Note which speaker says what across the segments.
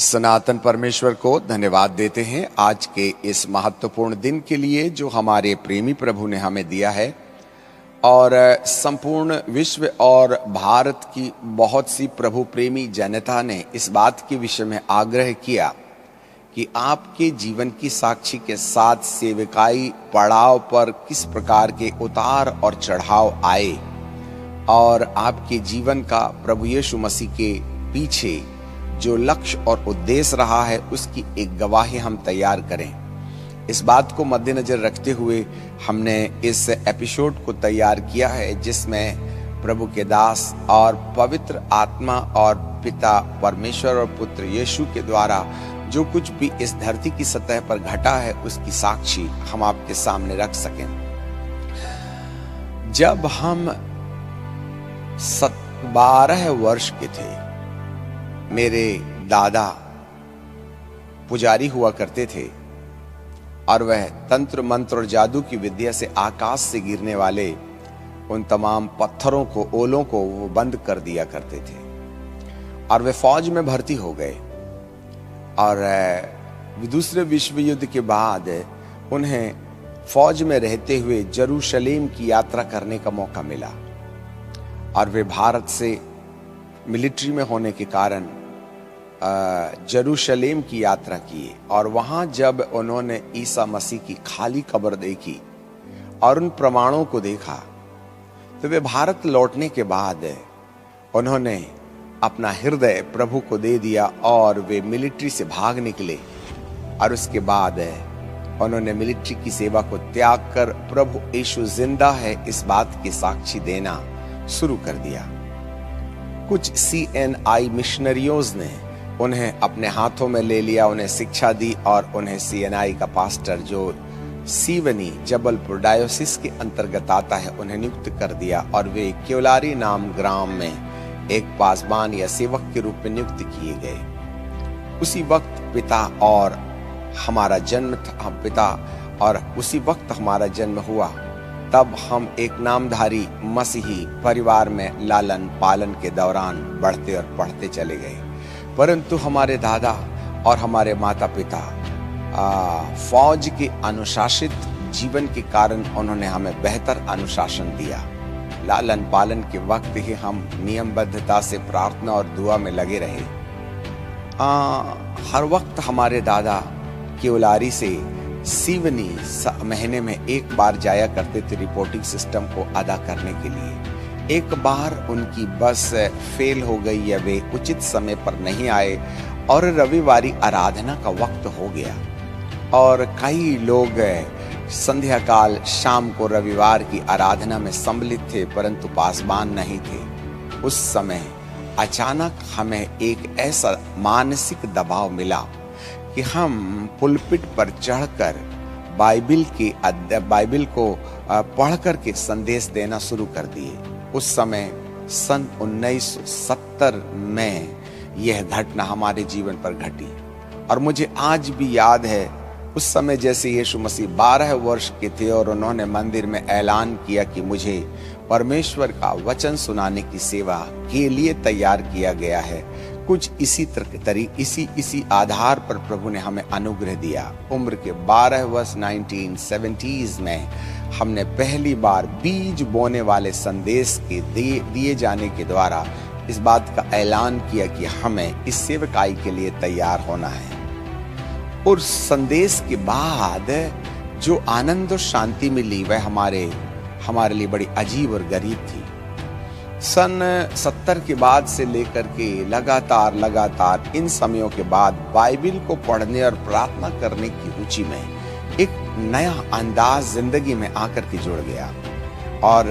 Speaker 1: सनातन परमेश्वर को धन्यवाद देते हैं आज के इस महत्वपूर्ण दिन के लिए जो हमारे प्रेमी प्रभु ने हमें दिया है। और संपूर्ण विश्व और भारत की बहुत सी प्रभु प्रेमी जनता ने इस बात के विषय में आग्रह किया कि आपके जीवन की साक्षी के साथ सेवकाई पड़ाव पर किस प्रकार के उतार और चढ़ाव आए और आपके जीवन का प्रभु यीशु मसीह के पीछे जो लक्ष्य और उद्देश्य रहा है उसकी एक गवाही हम तैयार करें। इस बात को मद्देनजर रखते हुए हमने इस एपिसोड को तैयार किया है जिसमें प्रभु के दास और पवित्र आत्मा और पिता परमेश्वर और पुत्र यीशु के द्वारा जो कुछ भी इस धरती की सतह पर घटा है उसकी साक्षी हम आपके सामने रख सकें। जब हम 12 वर्ष के थे, मेरे दादा पुजारी हुआ करते थे और वह तंत्र मंत्र और जादू की विद्या से आकाश से गिरने वाले उन तमाम पत्थरों को, ओलों को वो बंद कर दिया करते थे। और वे फौज में भर्ती हो गए और दूसरे विश्व युद्ध के बाद उन्हें फौज में रहते हुए यरूशलेम की यात्रा करने का मौका मिला और वे भारत से मिलिट्री में होने के कारण यरूशलेम की यात्रा की और वहां जब उन्होंने ईसा मसीह की खाली कब्र देखी और उन प्रमाणों को देखा तो वे भारत लौटने के बाद उन्होंने अपना हृदय प्रभु को दे दिया और वे मिलिट्री से भाग निकले और उसके बाद उन्होंने मिलिट्री की सेवा को त्याग कर प्रभु यीशु जिंदा है इस बात की साक्षी देना शुरू कर दिया। कुछ CNI मिशनरियों ने उन्हें अपने हाथों में ले लिया, उन्हें शिक्षा दी और उन्हें CNI का पास्टर जो सीवनी जबलपुर डायोसिस के अंतर्गत आता है उन्हें नियुक्त कर दिया और वे केवलारी नाम ग्राम में एक पासबान या सेवक के रूप में नियुक्त किए गए। उसी वक्त पिता और हमारा जन्म हुआ। तब हम एक नामधारी मसीही परिवार में लालन पालन के दौरान बढ़ते और पढ़ते चले गए, परंतु हमारे दादा और हमारे माता पिता फौज के अनुशासित जीवन के कारण उन्होंने हमें बेहतर अनुशासन दिया। लालन पालन के वक्त ही हम नियमबद्धता से प्रार्थना और दुआ में लगे रहे। हर वक्त हमारे दादा केवलारी से सीवनी महीने में एक बार जाया करते थे रिपोर्टिंग सिस्टम को अदा करने के लिए। एक बार उनकी बस फेल हो गई या वे उचित समय पर नहीं आए और रविवारी आराधना का वक्त हो गया और कई लोग संध्या काल शाम को रविवार की आराधना में सम्मिलित थे परंतु पासबान नहीं थे। उस समय अचानक हमें एक ऐसा मानसिक दबाव मिला कि हम पुलपिट पर चढ़कर बाइबिल को पढ़कर के संदेश देना शुरू कर दिए। उस समय सन 1970 में यह घटना हमारे जीवन पर घटी और मुझे आज भी याद है उस समय जैसे यीशु मसीह 12 वर्ष के थे और उन्होंने मंदिर में ऐलान किया कि मुझे परमेश्वर का वचन सुनाने की सेवा के लिए तैयार किया गया है। कुछ इसी आधार पर प्रभु ने हमें अनुग्रह दिया। उम्र के 12 वर्ष 1970s में हमने पहली बार बीज बोने वाले संदेश के दिए जाने के द्वारा इस बात का ऐलान किया कि हमें इस सेवकाई के लिए तैयार होना है। और संदेश के बाद जो आनंद और शांति मिली वह हमारे लिए बड़ी अजीब और गरीब थी। सन 70 के बाद से लेकर के लगातार इन समयों के बाद बाइबिल को पढ़ने और प्रार्थना करने की रुचि में एक नया अंदाज जिंदगी में आकर के जुड़ गया और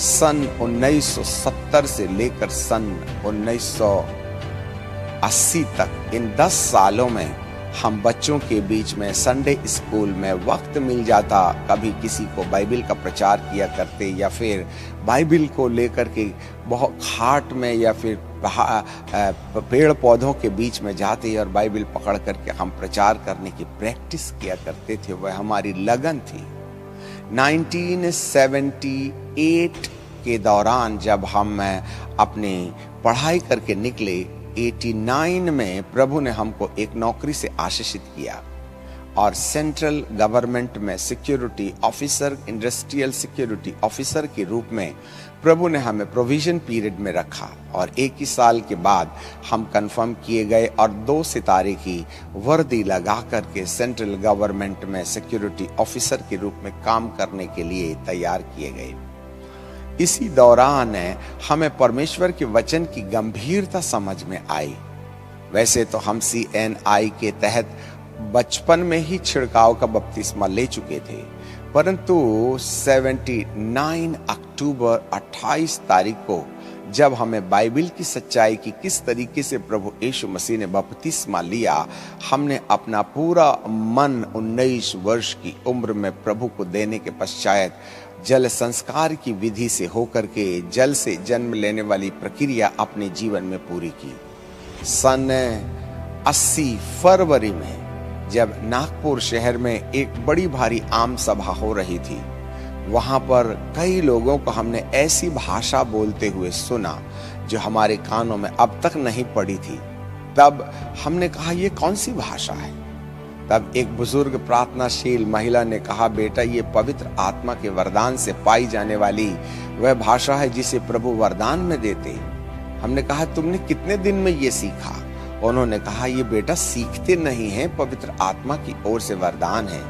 Speaker 1: सन 1970 से लेकर सन 1980 तक इन 10 सालों में हम बच्चों के बीच में संडे स्कूल में वक्त मिल जाता, कभी किसी को बाइबिल का प्रचार किया करते या फिर बाइबिल को लेकर के बहुत घाट में या फिर पेड़ पौधों के बीच में जाते और बाइबिल पकड़ करके हम प्रचार करने की प्रैक्टिस किया करते थे। वह हमारी लगन थी। 1978 के दौरान जब हम अपनी पढ़ाई करके निकले 1989 में प्रभु ने हमको एक नौकरी से आशीषित किया और सेंट्रल गवर्नमेंट में security officer, industrial security officer के रूप में प्रभु ने हमें प्रोविजन पीरियड में रखा और 1 ही साल के बाद हम कंफर्म किए गए और 2 सितारे की वर्दी लगा करके सेंट्रल गवर्नमेंट में सिक्योरिटी ऑफिसर के रूप में काम करने के लिए तैयार किए गए। इसी दौरान हमें परमेश्वर के वचन की गंभीरता समझ में आई। वैसे तो हम CNI के तहत बचपन में ही छिड़काव का बपतिस्मा ले चुके थे, परंतु 79 अक्टूबर 28 तारीख को जब हमें बाइबल की सच्चाई की किस तरीके से प्रभु यीशु मसीह ने बपतिस्मा लिया, हमने अपना पूरा मन 19 वर्ष की उम्र में प्रभु को देने के पश्चात जल संस्कार की विधि से होकर के जल से जन्म लेने वाली प्रक्रिया अपने जीवन में पूरी की। सन 80 फरवरी में जब नागपुर शहर में एक बड़ी भारी आम सभा हो रही थी, वहां पर कई लोगों को हमने ऐसी भाषा बोलते हुए सुना जो हमारे कानों में अब तक नहीं पड़ी थी। तब हमने कहा, ये कौन सी भाषा है? तब एक बुजुर्ग प्रार्थनाशील महिला ने कहा, बेटा ये पवित्र आत्मा के वरदान से पाई जाने वाली वह भाषा है जिसे प्रभु वरदान में देते। हमने कहा, तुमने कितने दिन में ये सीखा? उन्होंने कहा, ये बेटा सीखते नहीं हैं, पवित्र आत्मा की ओर से वरदान है।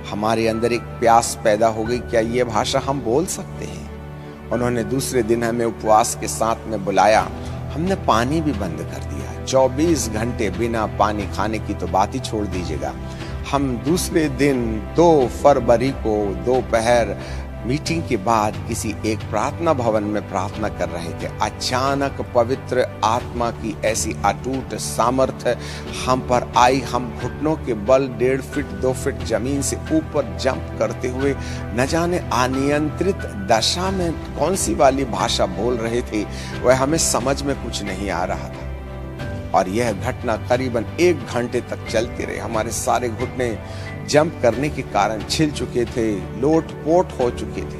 Speaker 1: हमारे अंदर एक प्यास पैदा हो गई, क्या ये भाषा हम बोल सकते हैं? उन्होंने दूसरे दिन हमें उपवास के साथ में बुलाया। हमने पानी भी बंद कर दिया। 24 घंटे बिना पानी खाने की तो बात ही छोड़ दीजिएगा। हम दूसरे दिन 2 फरवरी को दोपहर मीटिंग के बाद किसी एक प्रार्थना भवन में प्रार्थना कर रहे थे। अचानक पवित्र आत्मा की ऐसी अटूट सामर्थ्य हम पर आई। हम घुटनों के बल 1.5 फीट 2 फीट जमीन से ऊपर जंप करते हुए न जाने अनियंत्रित दशा में कौन सी वाली भाषा बोल रहे थे, वह हमें समझ में कुछ नहीं आ रहा था। और यह घटना करीबन 1 घंटे तक चलती रही। हमारे सारे घुटने जंप करने के कारण छिल चुके थे, लोट-पोट हो चुके थे।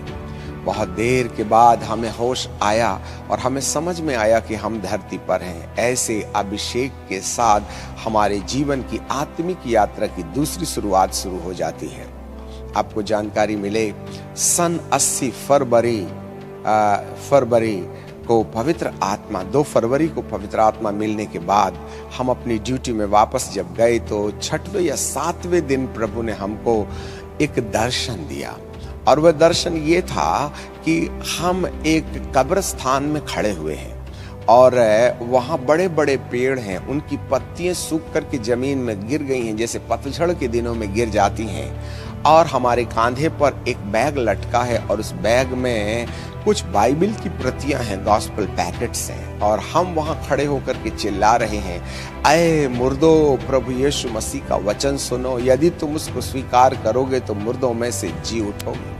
Speaker 1: बहुत देर के बाद हमें होश आया और हमें समझ में आया कि हम धरती पर हैं। ऐसे अभिषेक के साथ हमारे जीवन की आत्मिक यात्रा की दूसरी शुरुआत शुरू हो जाती है। आपको जानकारी मिले, सन 80 फरवरी को पवित्र आत्मा 2 फरवरी को पवित्र आत्मा मिलने के बाद हम अपनी ड्यूटी में वापस जब गए तो 6वें या 7वें दिन प्रभु ने हमको एक दर्शन दिया। और वह दर्शन ये था कि हम एक कब्रिस्तान में खड़े हुए हैं और वहाँ बड़े बड़े पेड़ हैं, उनकी पत्तियां सूख करके जमीन में गिर गई हैं, जैसे पतझड़ के दिनों में गिर जाती हैं। और हमारे कांधे पर एक बैग लटका है और उस बैग में कुछ बाइबल की प्रतियां हैं, गॉस्पेल पैकेट्स हैं। और हम वहां खड़े होकर के चिल्ला रहे हैं, ऐ मुर्दो, प्रभु यीशु मसीह का वचन सुनो, यदि तुम उसको स्वीकार करोगे तो मुर्दों में से जी उठोगे।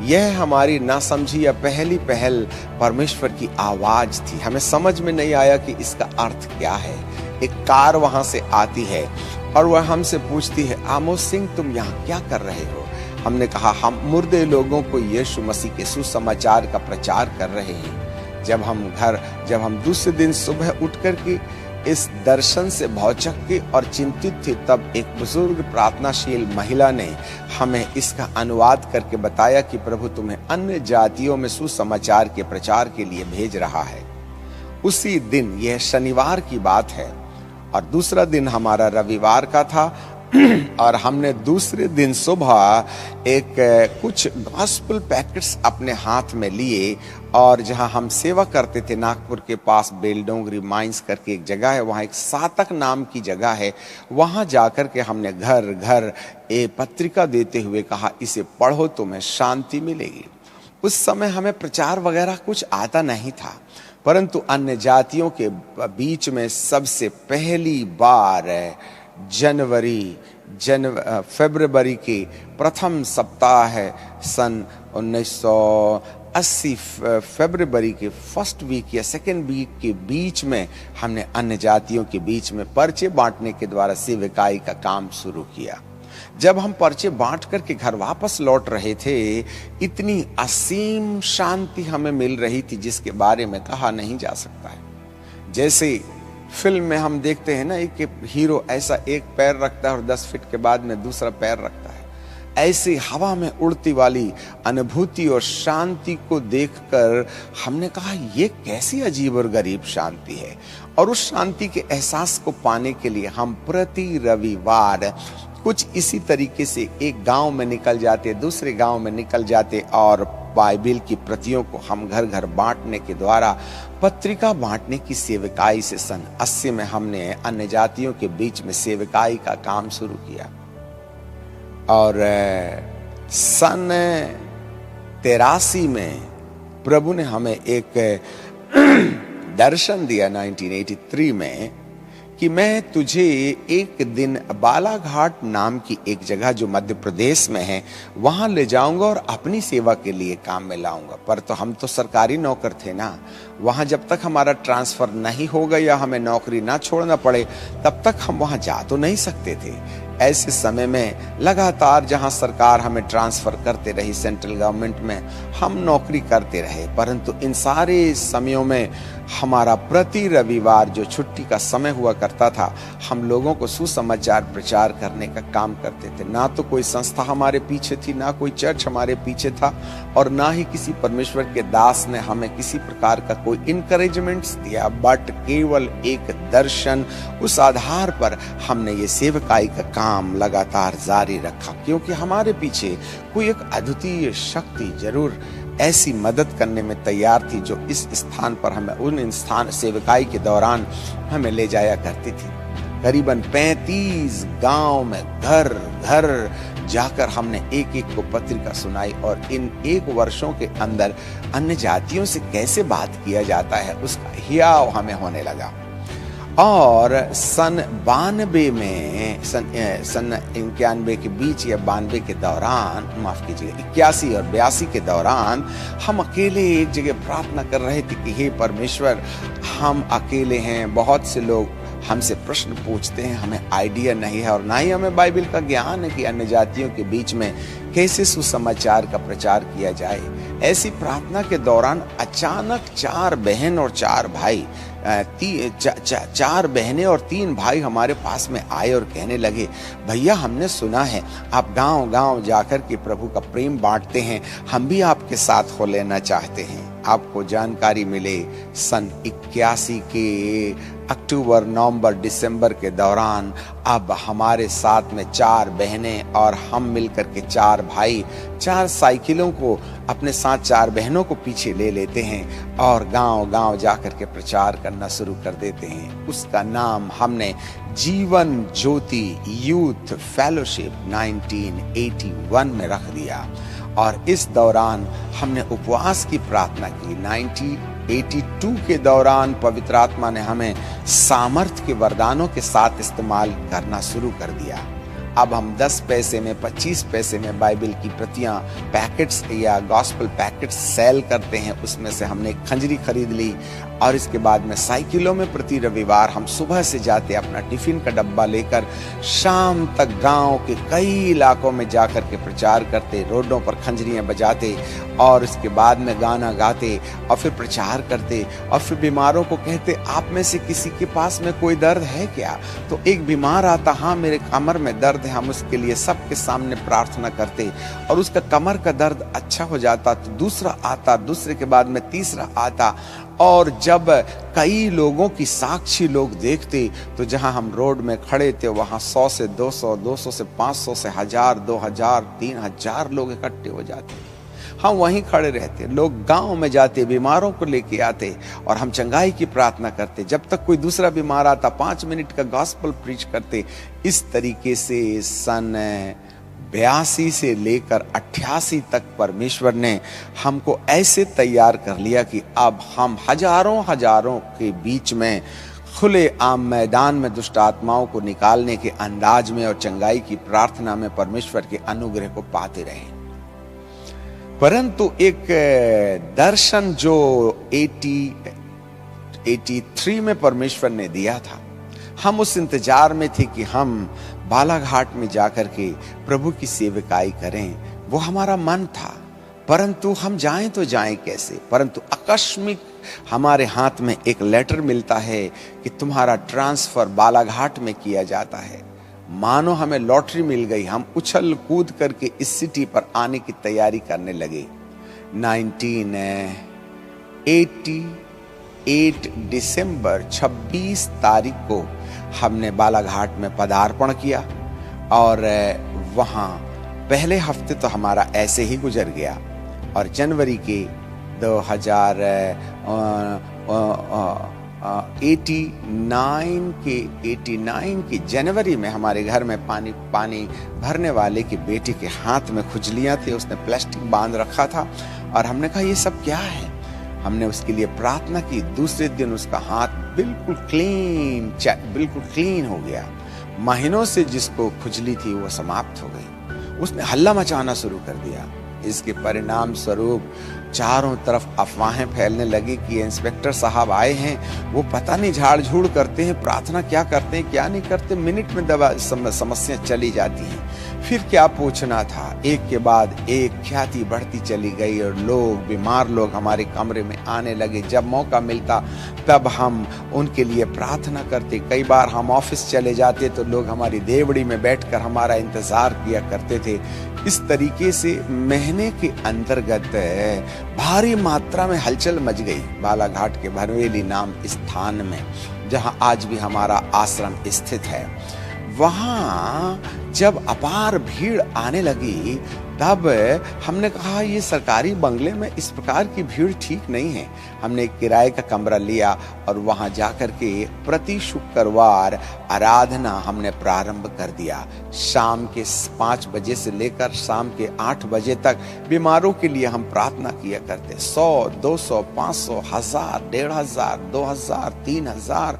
Speaker 1: यह हमारी नासमझी या पहली पहल परमेश्वर की आवाज थी। हमें समझ में नहीं आया कि इसका अर्थ क्या है। एक कार वहां से आती है और वह हमसे पूछती है, आमोस सिंह तुम यहाँ क्या कर रहे हो? हमने कहा, हम मुर्दे लोगों को यीशु मसीह के सुसमाचार का प्रचार कर रहे हैं। जब हम दूसरे दिन सुबह उठ कर के इस दर्शन से भौचक्के और चिंतित थे, तब एक बुजुर्ग प्रार्थनाशील महिला ने हमें इसका अनुवाद करके बताया कि प्रभु तुम्हें अन्य जातियों में सुसमाचार के प्रचार के लिए भेज रहा है। उसी दिन, यह शनिवार की बात है और दूसरा दिन हमारा रविवार का था और हमने दूसरे दिन सुबह कुछ गॉस्पेल पैकेट्स अपने हाथ में लिए और जहां हम सेवा करते थे नागपुर के पास बेलडोंगरी माइंस करके एक जगह है, वहां एक सातक नाम की जगह है, वहां जाकर के हमने घर घर पत्रिका देते हुए कहा, इसे पढ़ो तुम्हें शांति मिलेगी। उस समय हमें प्रचार वगैरह कुछ आता नहीं था, परंतु अन्य जातियों के बीच में सबसे पहली बार फरवरी के प्रथम सप्ताह सन 1980 फरवरी के फर्स्ट वीक या सेकेंड वीक के बीच में हमने अन्य जातियों के बीच में पर्चे बांटने के द्वारा सेवकाई का काम शुरू किया। जब हम पर्चे बांट करके घर वापस लौट रहे थे, इतनी असीम शांति हमें मिल रही थी जिसके बारे में कहा नहीं जा सकता है। जैसे फिल्म में हम देखते हैं ना कि हीरो ऐसा एक पैर रखता है और 10 फीट के बाद में दूसरा पैर रखता है। ऐसी हवा में उड़ती वाली अनुभूति और शांति को देखकर हमने कहा ये कैसी अजीब और गरीब शांति है। और उस शांति के एहसास को पाने के लिए हम प्रति रविवार कुछ इसी तरीके से एक गांव में निकल जाते, दूसरे गांव में निकल जाते और बाइबिल की प्रतियों को हम घर घर बांटने के द्वारा पत्रिका बांटने की सेवकाई से सन 80 में हमने अन्य जातियों के बीच में सेवकाई का काम शुरू किया। और सन 83 में प्रभु ने हमें एक दर्शन दिया 1983 में कि मैं तुझे एक दिन बालाघाट नाम की एक जगह जो मध्य प्रदेश में है वहां ले जाऊंगा और अपनी सेवा के लिए काम में लाऊंगा। पर तो हम तो सरकारी नौकर थे ना, वहां जब तक हमारा ट्रांसफर नहीं होगा या हमें नौकरी ना छोड़ना पड़े तब तक हम वहां जा तो नहीं सकते थे। ऐसे समय में लगातार जहां सरकार हमें ट्रांसफर करते रही सेंट्रल गवर्नमेंट में, हम नौकरी करते रहे, परंतु इन सारे समयों में हमारा प्रति रविवार जो छुट्टी का समय हुआ करता था, हम लोगों को सुसमाचार प्रचार करने का काम करते थे। ना तो कोई संस्था हमारे पीछे थी, ना कोई चर्च हमारे पीछे था, और ना ही किसी परमेश्वर के दास ने हमें किसी प्रकार का कोई इनकरेजमेंट्स दिया, बट केवल एक दर्शन, उस आधार पर हमने ये सेवकाई का काम लगातार जारी रखा, क्योंकि हमारे पीछे कोई एक अद्वितीय शक्ति जरूर ऐसी मदद करने में तैयार थी जो इस स्थान पर हमें उन स्थान सेवकाई के दौरान हमें ले जाया करती थी। करीबन 35 गांव में घर घर जाकर हमने एक एक को पत्रिका सुनाई और इन 1 वर्षों के अंदर अन्य जातियों से कैसे बात किया जाता है उसका हियाव हमें होने लगा। और सन 92 में सन 91 के बीच या 92 के दौरान, माफ कीजिए 81 और 82 के दौरान हम अकेले एक जगह प्रार्थना कर रहे थे कि हे परमेश्वर, हम अकेले हैं, बहुत से लोग हमसे प्रश्न पूछते हैं, हमें आइडिया नहीं है और ना ही हमें बाइबल का ज्ञान है कि अन्य जातियों के बीच में कैसे सुसमाचार का प्रचार किया जाए। ऐसी प्रार्थना के दौरान अचानक 4 बहन और 4 भाई, 4 बहनें और 3 भाई हमारे पास में आए और कहने लगे, भैया हमने सुना है आप गांव गांव जाकर के प्रभु का प्रेम बांटते हैं, हम भी आपके साथ हो लेना चाहते हैं। आपको जानकारी मिले सन 81 के अक्टूबर, नवंबर, दिसंबर के दौरान अब हमारे साथ में 4 बहनें और हम मिलकर के 4 भाई 4 साइकिलों को अपने साथ 4 बहनों को पीछे ले लेते हैं और गांव गांव जाकर के प्रचार करना शुरू कर देते हैं। उसका नाम हमने जीवन ज्योति यूथ फेलोशिप 1981 में रख दिया। और इस दौरान हमने उपवास की प्रार्थना की। 1982 के दौरान पवित्र आत्मा ने हमें सामर्थ के वरदानों के साथ इस्तेमाल करना शुरू कर दिया। अब हम 10 पैसे में, 25 पैसे में बाइबल की प्रतियां, पैकेट्स या गॉस्पेल पैकेट्स सेल करते हैं। उसमें से हमने खंजरी खरीद ली और इसके बाद में साइकिलों में प्रति रविवार हम सुबह से जाते अपना टिफिन का डब्बा लेकर, शाम तक गांव के कई इलाकों में जाकर के प्रचार करते, रोडों पर खंजरियां बजाते और इसके बाद में गाना गाते और फिर प्रचार करते और फिर बीमारों को कहते, आप में से किसी के पास में कोई दर्द है क्या? तो एक बीमार आता, हाँ मेरे कमर में दर्द है, हम उसके लिए सबके सामने प्रार्थना करते और उसका कमर का दर्द अच्छा हो जाता। तो दूसरा आता, दूसरे के बाद में तीसरा आता और जब कई लोगों की साक्षी लोग देखते तो जहां हम रोड में खड़े थे वहां 100 से 200, 200 से 500 से 1000, 2000, 3000 लोग इकट्ठे हो जाते। हम वहीं खड़े रहते, लोग गांव में जाते, बीमारों को लेके आते और हम चंगाई की प्रार्थना करते। जब तक कोई दूसरा बीमार आता 5 मिनट का गॉस्पेल प्रीच करते। इस तरीके से सन 82 से लेकर 88 तक परमेश्वर ने हमको ऐसे तैयार कर लिया कि अब हम हजारों के बीच में खुले आम मैदान में दुष्ट आत्माओं को निकालने के अंदाज में और चंगाई की प्रार्थना में परमेश्वर के अनुग्रह को पाते रहे। परंतु एक दर्शन जो 83 में परमेश्वर ने दिया था, हम उस इंतजार में थे कि हम बालाघाट में जाकर के प्रभु की सेवकाई करें। वो हमारा मन था, परंतु हम जाएं तो जाएं कैसे? परंतु आकस्मिक हमारे हाथ में एक लेटर मिलता है कि तुम्हारा ट्रांसफर बालाघाट में किया जाता है। मानो हमें लॉटरी मिल गई। हम उछल कूद करके इस सिटी पर आने की तैयारी करने लगे। 1988 दिसंबर 26 तारीख को हमने बालाघाट में पदार्पण किया और वहाँ पहले हफ्ते तो हमारा ऐसे ही गुजर गया और जनवरी के 89 के जनवरी में हमारे घर में पानी भरने वाले की बेटी के हाथ में खुजलियां थी। उसने प्लास्टिक बांध रखा था और हमने कहा ये सब क्या है। हमने उसके लिए प्रार्थना की। दूसरे दिन उसका हाथ बिल्कुल क्लीन हो गया। महीनों से जिसको खुजली थी वो समाप्त हो गई। उसने हल्ला मचाना शुरू कर दिया। इसके परिणाम स्वरूप चारों तरफ अफवाहें फैलने लगी कि इंस्पेक्टर साहब आए हैं, वो पता नहीं झाड़ झूड़ करते हैं, प्रार्थना क्या करते हैं क्या नहीं करते, मिनट में समस्या चली जाती है। फिर क्या पूछना था, एक के बाद एक ख्याति बढ़ती चली गई और बीमार लोग हमारे कमरे में आने लगे। जब मौका मिलता तब हम उनके लिए प्रार्थना करते। कई बार हम ऑफिस चले जाते तो लोग हमारी देवड़ी में बैठकर हमारा इंतजार किया करते थे। इस तरीके से महीने के अंतर्गत भारी मात्रा में हलचल मच गई बालाघाट के भरवेली नाम स्थान में, जहां आज भी हमारा आश्रम स्थित है। वहां जब अपार भीड़ आने लगी तब हमने कहा ये सरकारी बंगले में इस प्रकार की भीड़ ठीक नहीं है। हमने एक किराए का कमरा लिया और वहां जाकर के प्रति शुक्रवार आराधना हमने प्रारंभ कर दिया। शाम के 5 बजे से लेकर शाम के 8 बजे तक बीमारों के लिए हम प्रार्थना किया करते। 100, 200, 500, 1000, 1500, 2000,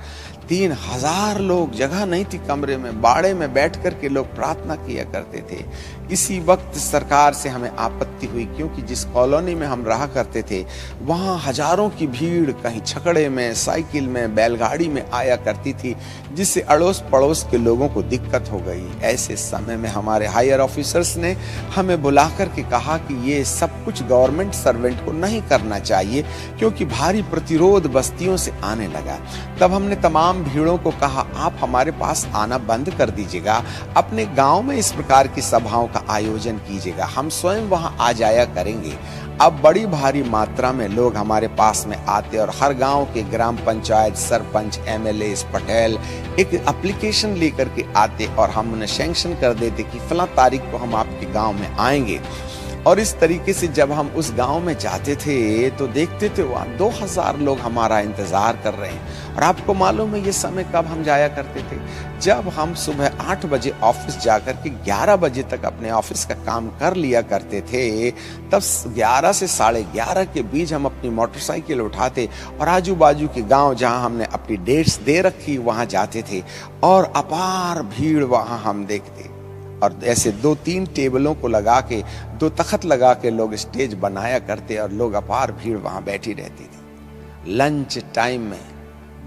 Speaker 1: 3000 लोग, जगह नहीं थी कमरे में, बाड़े में बैठ करके लोग प्रार्थना किया करते थे। इसी वक्त सरकार से हमें आपत्ति हुई, क्योंकि जिस कॉलोनी में हम रहा करते थे वहां हजारों की भीड़ कहीं छकड़े में, साइकिल में, बैलगाड़ी में आया करती थी, जिससे अड़ोस पड़ोस के लोगों को दिक्कत हो गई। ऐसे समय में हमारे हायर ऑफिसर्स ने हमें बुला करके कहा कि ये सब कुछ गवर्नमेंट सर्वेंट को नहीं करना चाहिए, क्योंकि भारी प्रतिरोध बस्तियों से आने लगा। तब हमने तमाम भीड़ों को कहा आप हमारे पास आना बंद कर दीजिएगा, अपने गांव में इस प्रकार की सभाओं का आयोजन कीजिएगा, हम स्वयं वहां आ जाया करेंगे। अब बड़ी भारी मात्रा में लोग हमारे पास में आते और हर गांव के ग्राम पंचायत सरपंच, एमएलए, पटेल एक एप्लीकेशन लेकर के आते और हम उन्हें सैंक्शन कर देते कि फला तारीख को हम आपके गांव में आएंगे। और इस तरीके से जब हम उस गांव में जाते थे तो देखते थे वहां 2000 लोग हमारा इंतजार कर रहे हैं। और आपको मालूम है ये समय कब हम जाया करते थे, जब हम सुबह 8 बजे ऑफिस जाकर के 11 बजे तक अपने ऑफिस का काम कर लिया करते थे। तब 11 से 11:30 के बीच हम अपनी मोटरसाइकिल उठाते और आजू बाजू के गांव जहां हमने अपनी डेट्स दे रखी वहां जाते थे और अपार भीड़ वहां हम देखते। और ऐसे 2-3 टेबलों को लगा के, 2 तख्त लगा के लोग स्टेज बनाया करते और लोग अपार भीड़ वहां बैठी रहती थी। लंच टाइम में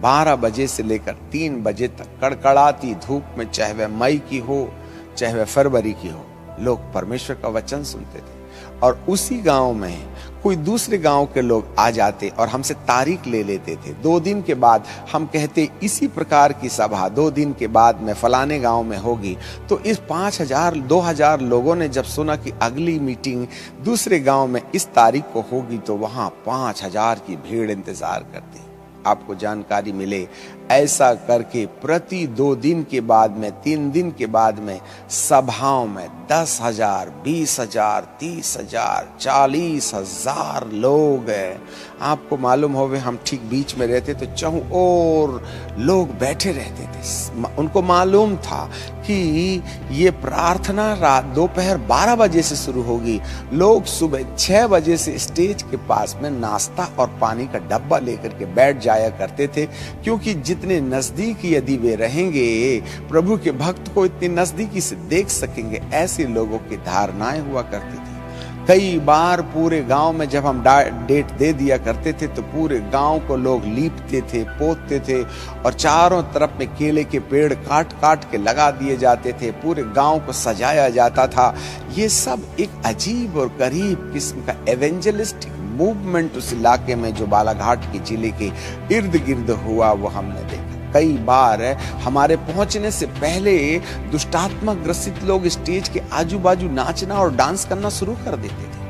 Speaker 1: 12 बजे से लेकर 3 बजे तक कड़कड़ाती धूप में, चाहे वह मई की हो चाहे वह फरवरी की हो, लोग परमेश्वर का वचन सुनते थे। और उसी गांव में कोई दूसरे गांव के लोग आ जाते और हमसे तारीख ले लेते थे। 2 दिन के बाद हम कहते इसी प्रकार की सभा 2 दिन के बाद में फलाने गांव में होगी। तो इस 2000 लोगों ने जब सुना कि अगली मीटिंग दूसरे गांव में इस तारीख को होगी तो वहां 5000 की भीड़ इंतजार करती। आपको जानकारी मिले, ऐसा करके प्रति 2 दिन के बाद में, 3 दिन के बाद में सभाओं में 10,000, 20,000, 30,000, 40,000 लोग हैं। आपको मालूम होवे हम ठीक बीच में रहते तो चाहूं और लोग बैठे रहते थे। उनको मालूम था कि ये प्रार्थना रात दोपहर 12 बजे से शुरू होगी। लोग सुबह 6 बजे से स्टेज के पास में नाश्ता और पानी का डब्बा लेकर के बैठ जाया करते थे, क्योंकि जितने नजदीक यदि वे रहेंगे प्रभु के भक्त को इतनी नजदीकी से देख सकेंगे, ऐसे लोगों की धारणाएं हुआ करती थी। कई बार पूरे गांव में जब हम डेट दे दिया करते थे तो पूरे गांव को लोग लीपते थे, पोतते थे और चारों तरफ में केले के पेड़ काट काट के लगा दिए जाते थे। पूरे गांव को सजाया जाता था। ये सब एक अजीब और गरीब किस्म का एवेंजलिस्टिक मूवमेंट उस इलाके में जो बालाघाट के जिले के इर्द गिर्द हुआ वो हमने देखा। कई बार हमारे पहुंचने से पहले दुष्टात्मा ग्रसित लोग स्टेज के आजू बाजू नाचना और डांस करना शुरू कर देते थे।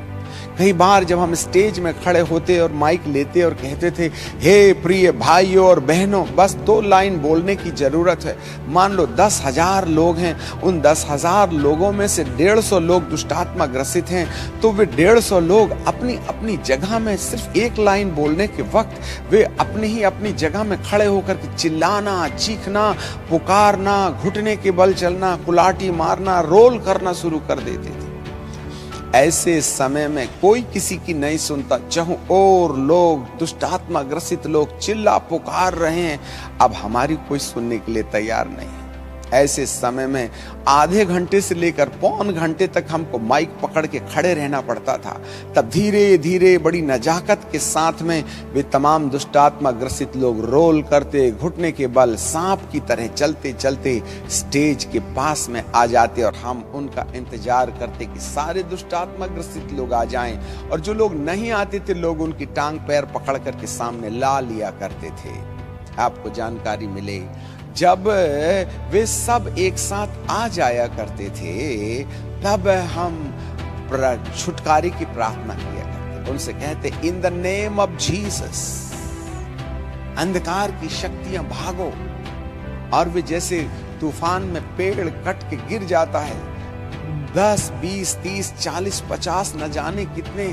Speaker 1: कई बार जब हम स्टेज में खड़े होते और माइक लेते और कहते थे, हे प्रिय भाइयों और बहनों, बस 2 लाइन बोलने की जरूरत है। मान लो 10,000 लोग हैं, उन 10,000 लोगों में से 150 लोग दुष्टात्मा ग्रसित हैं, तो वे 150 लोग अपनी अपनी जगह में सिर्फ 1 लाइन बोलने के वक्त वे अपनी जगह में खड़े होकर के चिल्लाना, चीखना, पुकारना, घुटने के बल चलना, कुलाटी मारना, रोल करना शुरू कर देते थे। ऐसे समय में कोई किसी की नहीं सुनता, चाहूं और लोग दुष्टात्मा ग्रसित लोग चिल्ला पुकार रहे हैं, अब हमारी कोई सुनने के लिए तैयार नहीं है। ऐसे समय में आधे घंटे से लेकर पौन घंटे तक हमको माइक पकड़ के खड़े रहना पड़ता था। तब धीरे धीरे बड़ी नजाकत के साथ में वे तमाम दुष्टात्मा ग्रसित लोग रोल करते, घुटने के बल सांप की तरह चलते चलते स्टेज के पास में आ जाते और हम उनका इंतजार करते कि सारे दुष्टात्मा ग्रसित लोग आ जाएं। और जो लोग नहीं आते थे, लोग उनकी टांग पैर पकड़ करके सामने ला लिया करते थे। आपको जानकारी मिले, जब वे सब एक साथ आ जाया करते थे, तब हम छुटकारे की प्रार्थना किया करते। उनसे कहते, in the name of Jesus, अंधकार की शक्तियां भागो। और वे जैसे तूफान में पेड़ कट के गिर जाता है, 10, 20, 30, 40, 50 न जाने कितने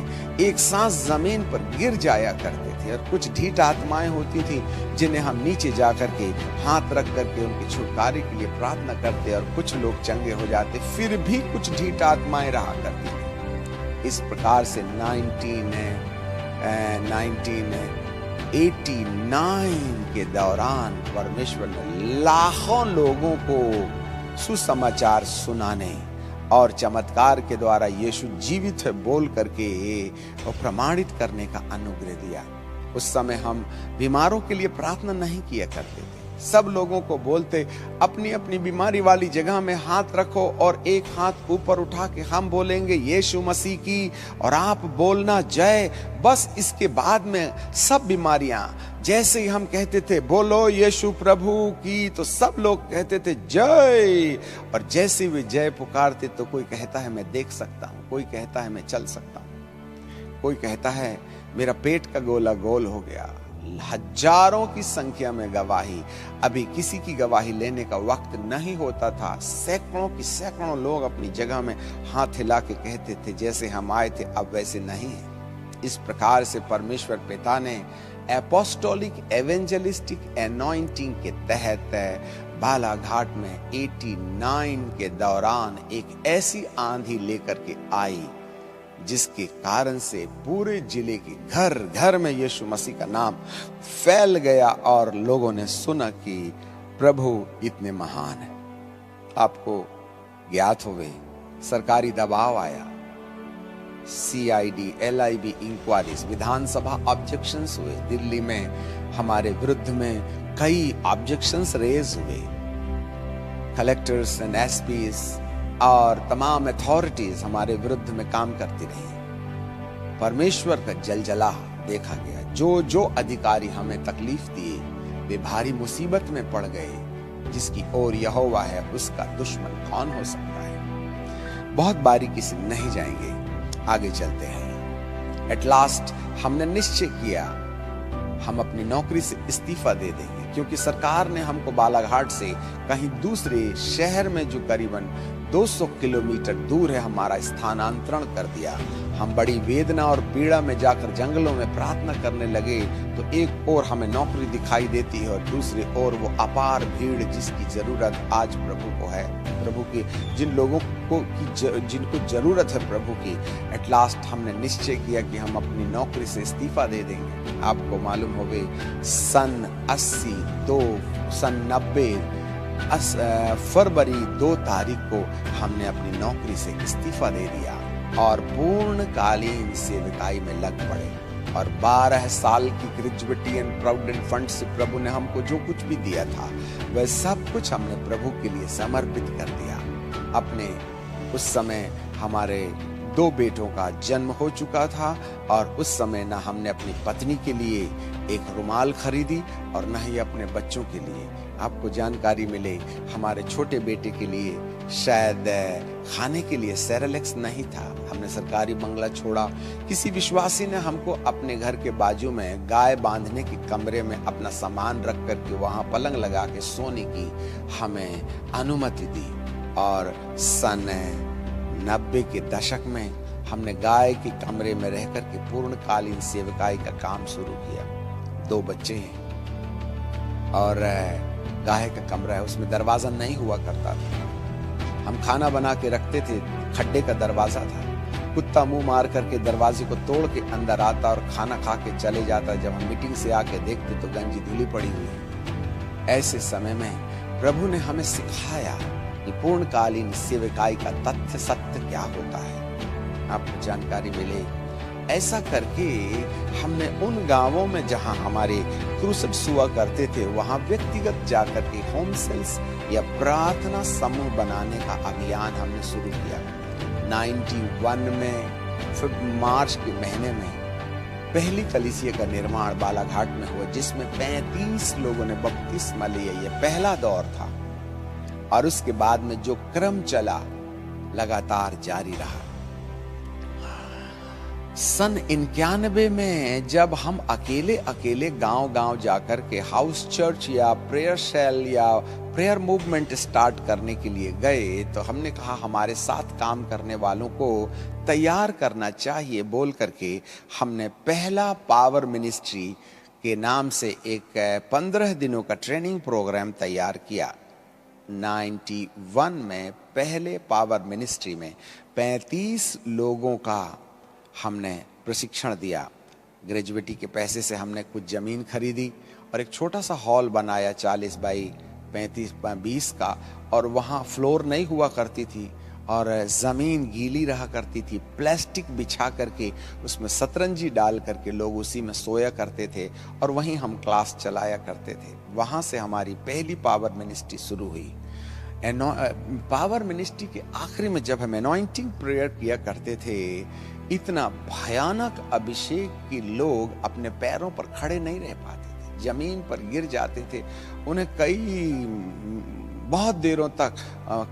Speaker 1: एक साथ जमीन पर गिर जाया करते थे। और कुछ ढीठ आत्माएं होती थी जिन्हें हम नीचे जाकर के हाथ रख करके उनके छुटकारे के लिए प्रार्थना करते और कुछ लोग चंगे हो जाते। फिर भी कुछ ढीठ आत्माएं रहा करती थी। इस प्रकार से 1989 के दौरान परमेश्वर ने लाखों लोगों को सुसमाचार सुनाने और चमत्कार के द्वारा यीशु जीवित है बोल करके और प्रमाणित करने का अनुग्रह दिया। उस समय हम बीमारों के लिए प्रार्थना नहीं किया करते थे। सब लोगों को बोलते, अपनी अपनी बीमारी वाली जगह में हाथ रखो और एक हाथ ऊपर उठा के हम बोलेंगे यीशु मसीह की, और आप बोलना जय। बस इसके बाद में सब बीमारियां, जैसे ही हम कहते थे बोलो यीशु प्रभु की, तो सब लोग कहते थे जय। और जैसे वे जय पुकारते तो कोई कहता है मैं देख सकता हूं, कोई कहता है मैं चल सकता हूं, कोई कहता है मेरा पेट का गोला गोल हो गया। हजारों की संख्या में गवाही। अभी किसी की गवाही लेने का वक्त नहीं होता था। सैकड़ों लोग अपनी जगह में हाथ हिला के कहते थे जैसे हम आए थे अब वैसे नहीं है। इस प्रकार से परमेश्वर पिता ने एपोस्टोलिक एवेंजलिस्टिक एनॉइंटिंग के तहत बालाघाट में 89 के दौरान एक ऐसी आंधी लेकर के आई जिसके कारण से पूरे जिले के घर घर में यीशु मसीह का नाम फैल गया और लोगों ने सुना कि प्रभु इतने महान है। आपको ज्ञात होवे, सरकारी दबाव आया, CID, LIB इंक्वायरीज, विधानसभा ऑब्जेक्शंस हुए। दिल्ली में हमारे विरुद्ध में कई ऑब्जेक्शंस रेज हुए। कलेक्टर्स एंड SPs और तमाम अथॉरिटीज हमारे विरुद्ध में काम करती रही। परमेश्वर का जलजला देखा गया। जो जो अधिकारी हमें तकलीफ दिए वे भारी मुसीबत में पड़ गए। जिसकी ओर यहोवा है उसका दुश्मन कौन हो सकता है। बहुत बारीकी से नहीं जाएंगे, आगे चलते हैं। एट लास्ट हमने निश्चय किया हम अपनी नौकरी से इस्तीफा दे देंगे, क्योंकि सरकार ने हमको बालाघाट से कहीं दूसरे शहर में जो करीबन 200 किलोमीटर दूर है हमारा स्थानांतरण कर दिया। हम बड़ी वेदना और पीड़ा में जाकर जंगलों में प्रार्थना करने लगे तो एक ओर हमें नौकरी दिखाई देती है और दूसरी ओर वो अपार भीड़ जिसकी जरूरत आज प्रभु को है, प्रभु की जिन लोगों को जिनको जरूरत है प्रभु की। एट लास्ट हमने निश्चय किया कि हम अपनी नौकरी से इस्तीफा दे देंगे। आपको मालूम होगा सन 90 फरवरी 2 तारीख को हमने अपनी नौकरी से इस्तीफा दे दिया और पूर्णकालीन सेवकाई में लग पड़े। और 12 साल की ग्रेजुएटी एंड प्रोविडेंट फंड से प्रभु ने हमको जो कुछ भी दिया था वह सब कुछ हमने प्रभु के लिए समर्पित कर दिया। अपने उस समय हमारे 2 बेटों का जन्म हो चुका था और उस समय न हमने अपनी पत्नी के लिए एक रुमाल खरीदी और न ही अपने बच्चों के लिए। आपको जानकारी मिले, हमारे छोटे बेटे के लिए शायद खाने के लिए सेरेलेक्स नहीं था। हमने सरकारी बंगला छोड़ा। किसी विश्वासी ने हमको अपने घर के बाजू में गाय बांधने के कमरे में अपना सामान रख करके वहां पलंग लगा के सोने की हमें अनुमति दी और सन 90 के दशक में हमने गाय के कमरे में रह करके पूर्णकालीन सेवकाई का काम शुरू किया। 2 बच्चे हैं और गाय का कमरा है, उसमें दरवाजा नहीं हुआ करता था। हम खाना बना के रखते थे, खड्डे का दरवाजा था। कुत्ता मुंह मार करके दरवाजे को तोड़ के अंदर आता और खाना खा के चले जाता। जब हम मीटिंग से आके देखते तो गंजी धुली पड़ी हुई। ऐसे समय में प्रभु ने हमें सिखाया कि पूर्णकालीन सेवकाई का तथ्य सत्य क्या होता है। आपको जानकारी मिले, ऐसा करके हमने उन गांवों में जहां हमारे क्रूसेड्स हुआ करते थे वहां व्यक्तिगत जाकर के होम सेल्स या प्रार्थना समूह बनाने का अभियान हमने शुरू किया। 91 में मार्च के महीने में पहली कलीसिया का निर्माण बालाघाट में हुआ, जिसमें 35 लोगों ने बपतिस्मा लिया। ये पहला दौर था और उसके बाद में जो क्रम चला लगातार जारी रहा। सन 91 में जब हम अकेले गांव जाकर के हाउस चर्च या प्रेयर सेल या प्रेयर मूवमेंट स्टार्ट करने के लिए गए तो हमने कहा हमारे साथ काम करने वालों को तैयार करना चाहिए बोल करके हमने पहला पावर मिनिस्ट्री के नाम से एक 15 दिनों का ट्रेनिंग प्रोग्राम तैयार किया। 91 में पहले पावर मिनिस्ट्री में 35 लोगों का हमने प्रशिक्षण दिया। ग्रेजुएटी के पैसे से हमने कुछ जमीन खरीदी और एक छोटा सा हॉल बनाया 40 बाई 35-20 का, और वहाँ फ्लोर नहीं हुआ करती थी और ज़मीन गीली रहा करती थी। प्लास्टिक बिछा करके उसमें सतरंजी डाल करके लोग उसी में सोया करते थे और वहीं हम क्लास चलाया करते थे। वहाँ से हमारी पहली पावर मिनिस्ट्री शुरू हुई। पावर मिनिस्ट्री के आखिरी में जब हम एनॉइंटिंग प्रेयर किया करते थे, इतना भयानक अभिषेक कि लोग अपने पैरों पर खड़े नहीं रह पाते थे, जमीन पर गिर जाते थे। उन्हें बहुत देरों तक,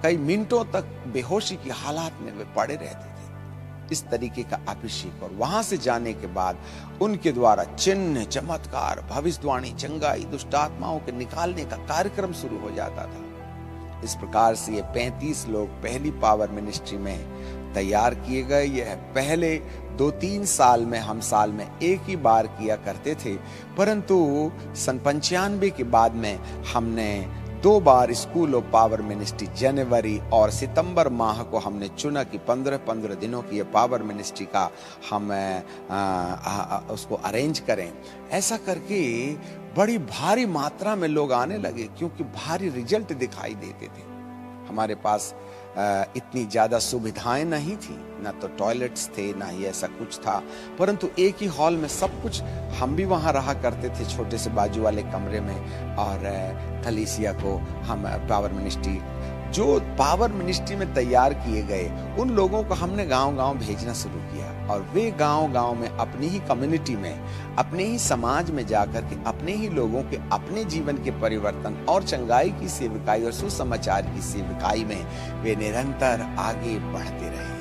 Speaker 1: कई मिनटों तक बेहोशी की हालात में वे पड़े रहते थे। इस तरीके का अभिषेक, और वहां से जाने के बाद उनके द्वारा चिन्ह, चमत्कार, भविष्यवाणी, चंगाई, दुष्ट आत्माओं के निकालने का कार्यक्रम शुरू हो जाता था। इस प्रकार से ये 35 लोग पहली पावर मिनिस्ट्री में तैयार किए गए। यह पहले 2-3 साल में हम साल में एक ही बार किया करते थे, परंतु सन 95 के बाद में हमने 2 बार स्कूल ऑफ पावर मिनिस्ट्री जनवरी और सितंबर माह को हमने चुना कि 15-15 दिनों की ये पावर मिनिस्ट्री का हम उसको अरेंज करें। ऐसा करके बड़ी भारी मात्रा में लोग आने लगे क्योंकि भारी रिजल्ट दिखाई देते थे। हमारे पास इतनी ज़्यादा सुविधाएं नहीं थी, ना तो टॉयलेट्स थे, ना ही ऐसा कुछ था, परंतु एक ही हॉल में सब कुछ। हम भी वहाँ रहा करते थे छोटे से बाजू वाले कमरे में, और कलीसिया को हम पावर मिनिस्ट्री, जो पावर मिनिस्ट्री में तैयार किए गए उन लोगों को हमने गांव-गांव भेजना शुरू किया, और वे गांव-गांव में अपनी ही कम्युनिटी में, अपने ही समाज में जाकर के अपने ही लोगों के अपने जीवन के परिवर्तन और चंगाई की सेवकाई और सुसमाचार की सेवकाई में वे निरंतर आगे बढ़ते रहे।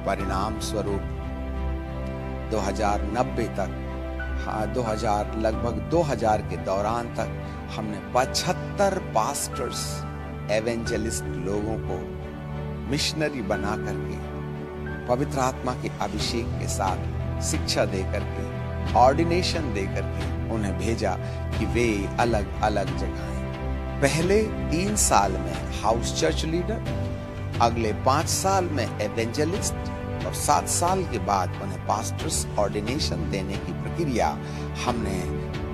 Speaker 1: परिणाम स्वरूप 2090 तक, लगभग 2000 के दौरान तक हमने 75 पास्टर्स, एवेंजलिस्ट लोगों को मिशनरी बना करके पवित्र आत्मा के अभिषेक के साथ शिक्षा दे करके, ऑर्डिनेशन दे करके उन्हें भेजा कि वे अलग अलग जगहें, पहले 3 साल में हाउस चर्च लीडर, अगले 5 साल में एवेंजलिस्ट, और 7 साल के बाद उन्हें पास्टर्स ऑर्डिनेशन देने की प्रक्रिया हमने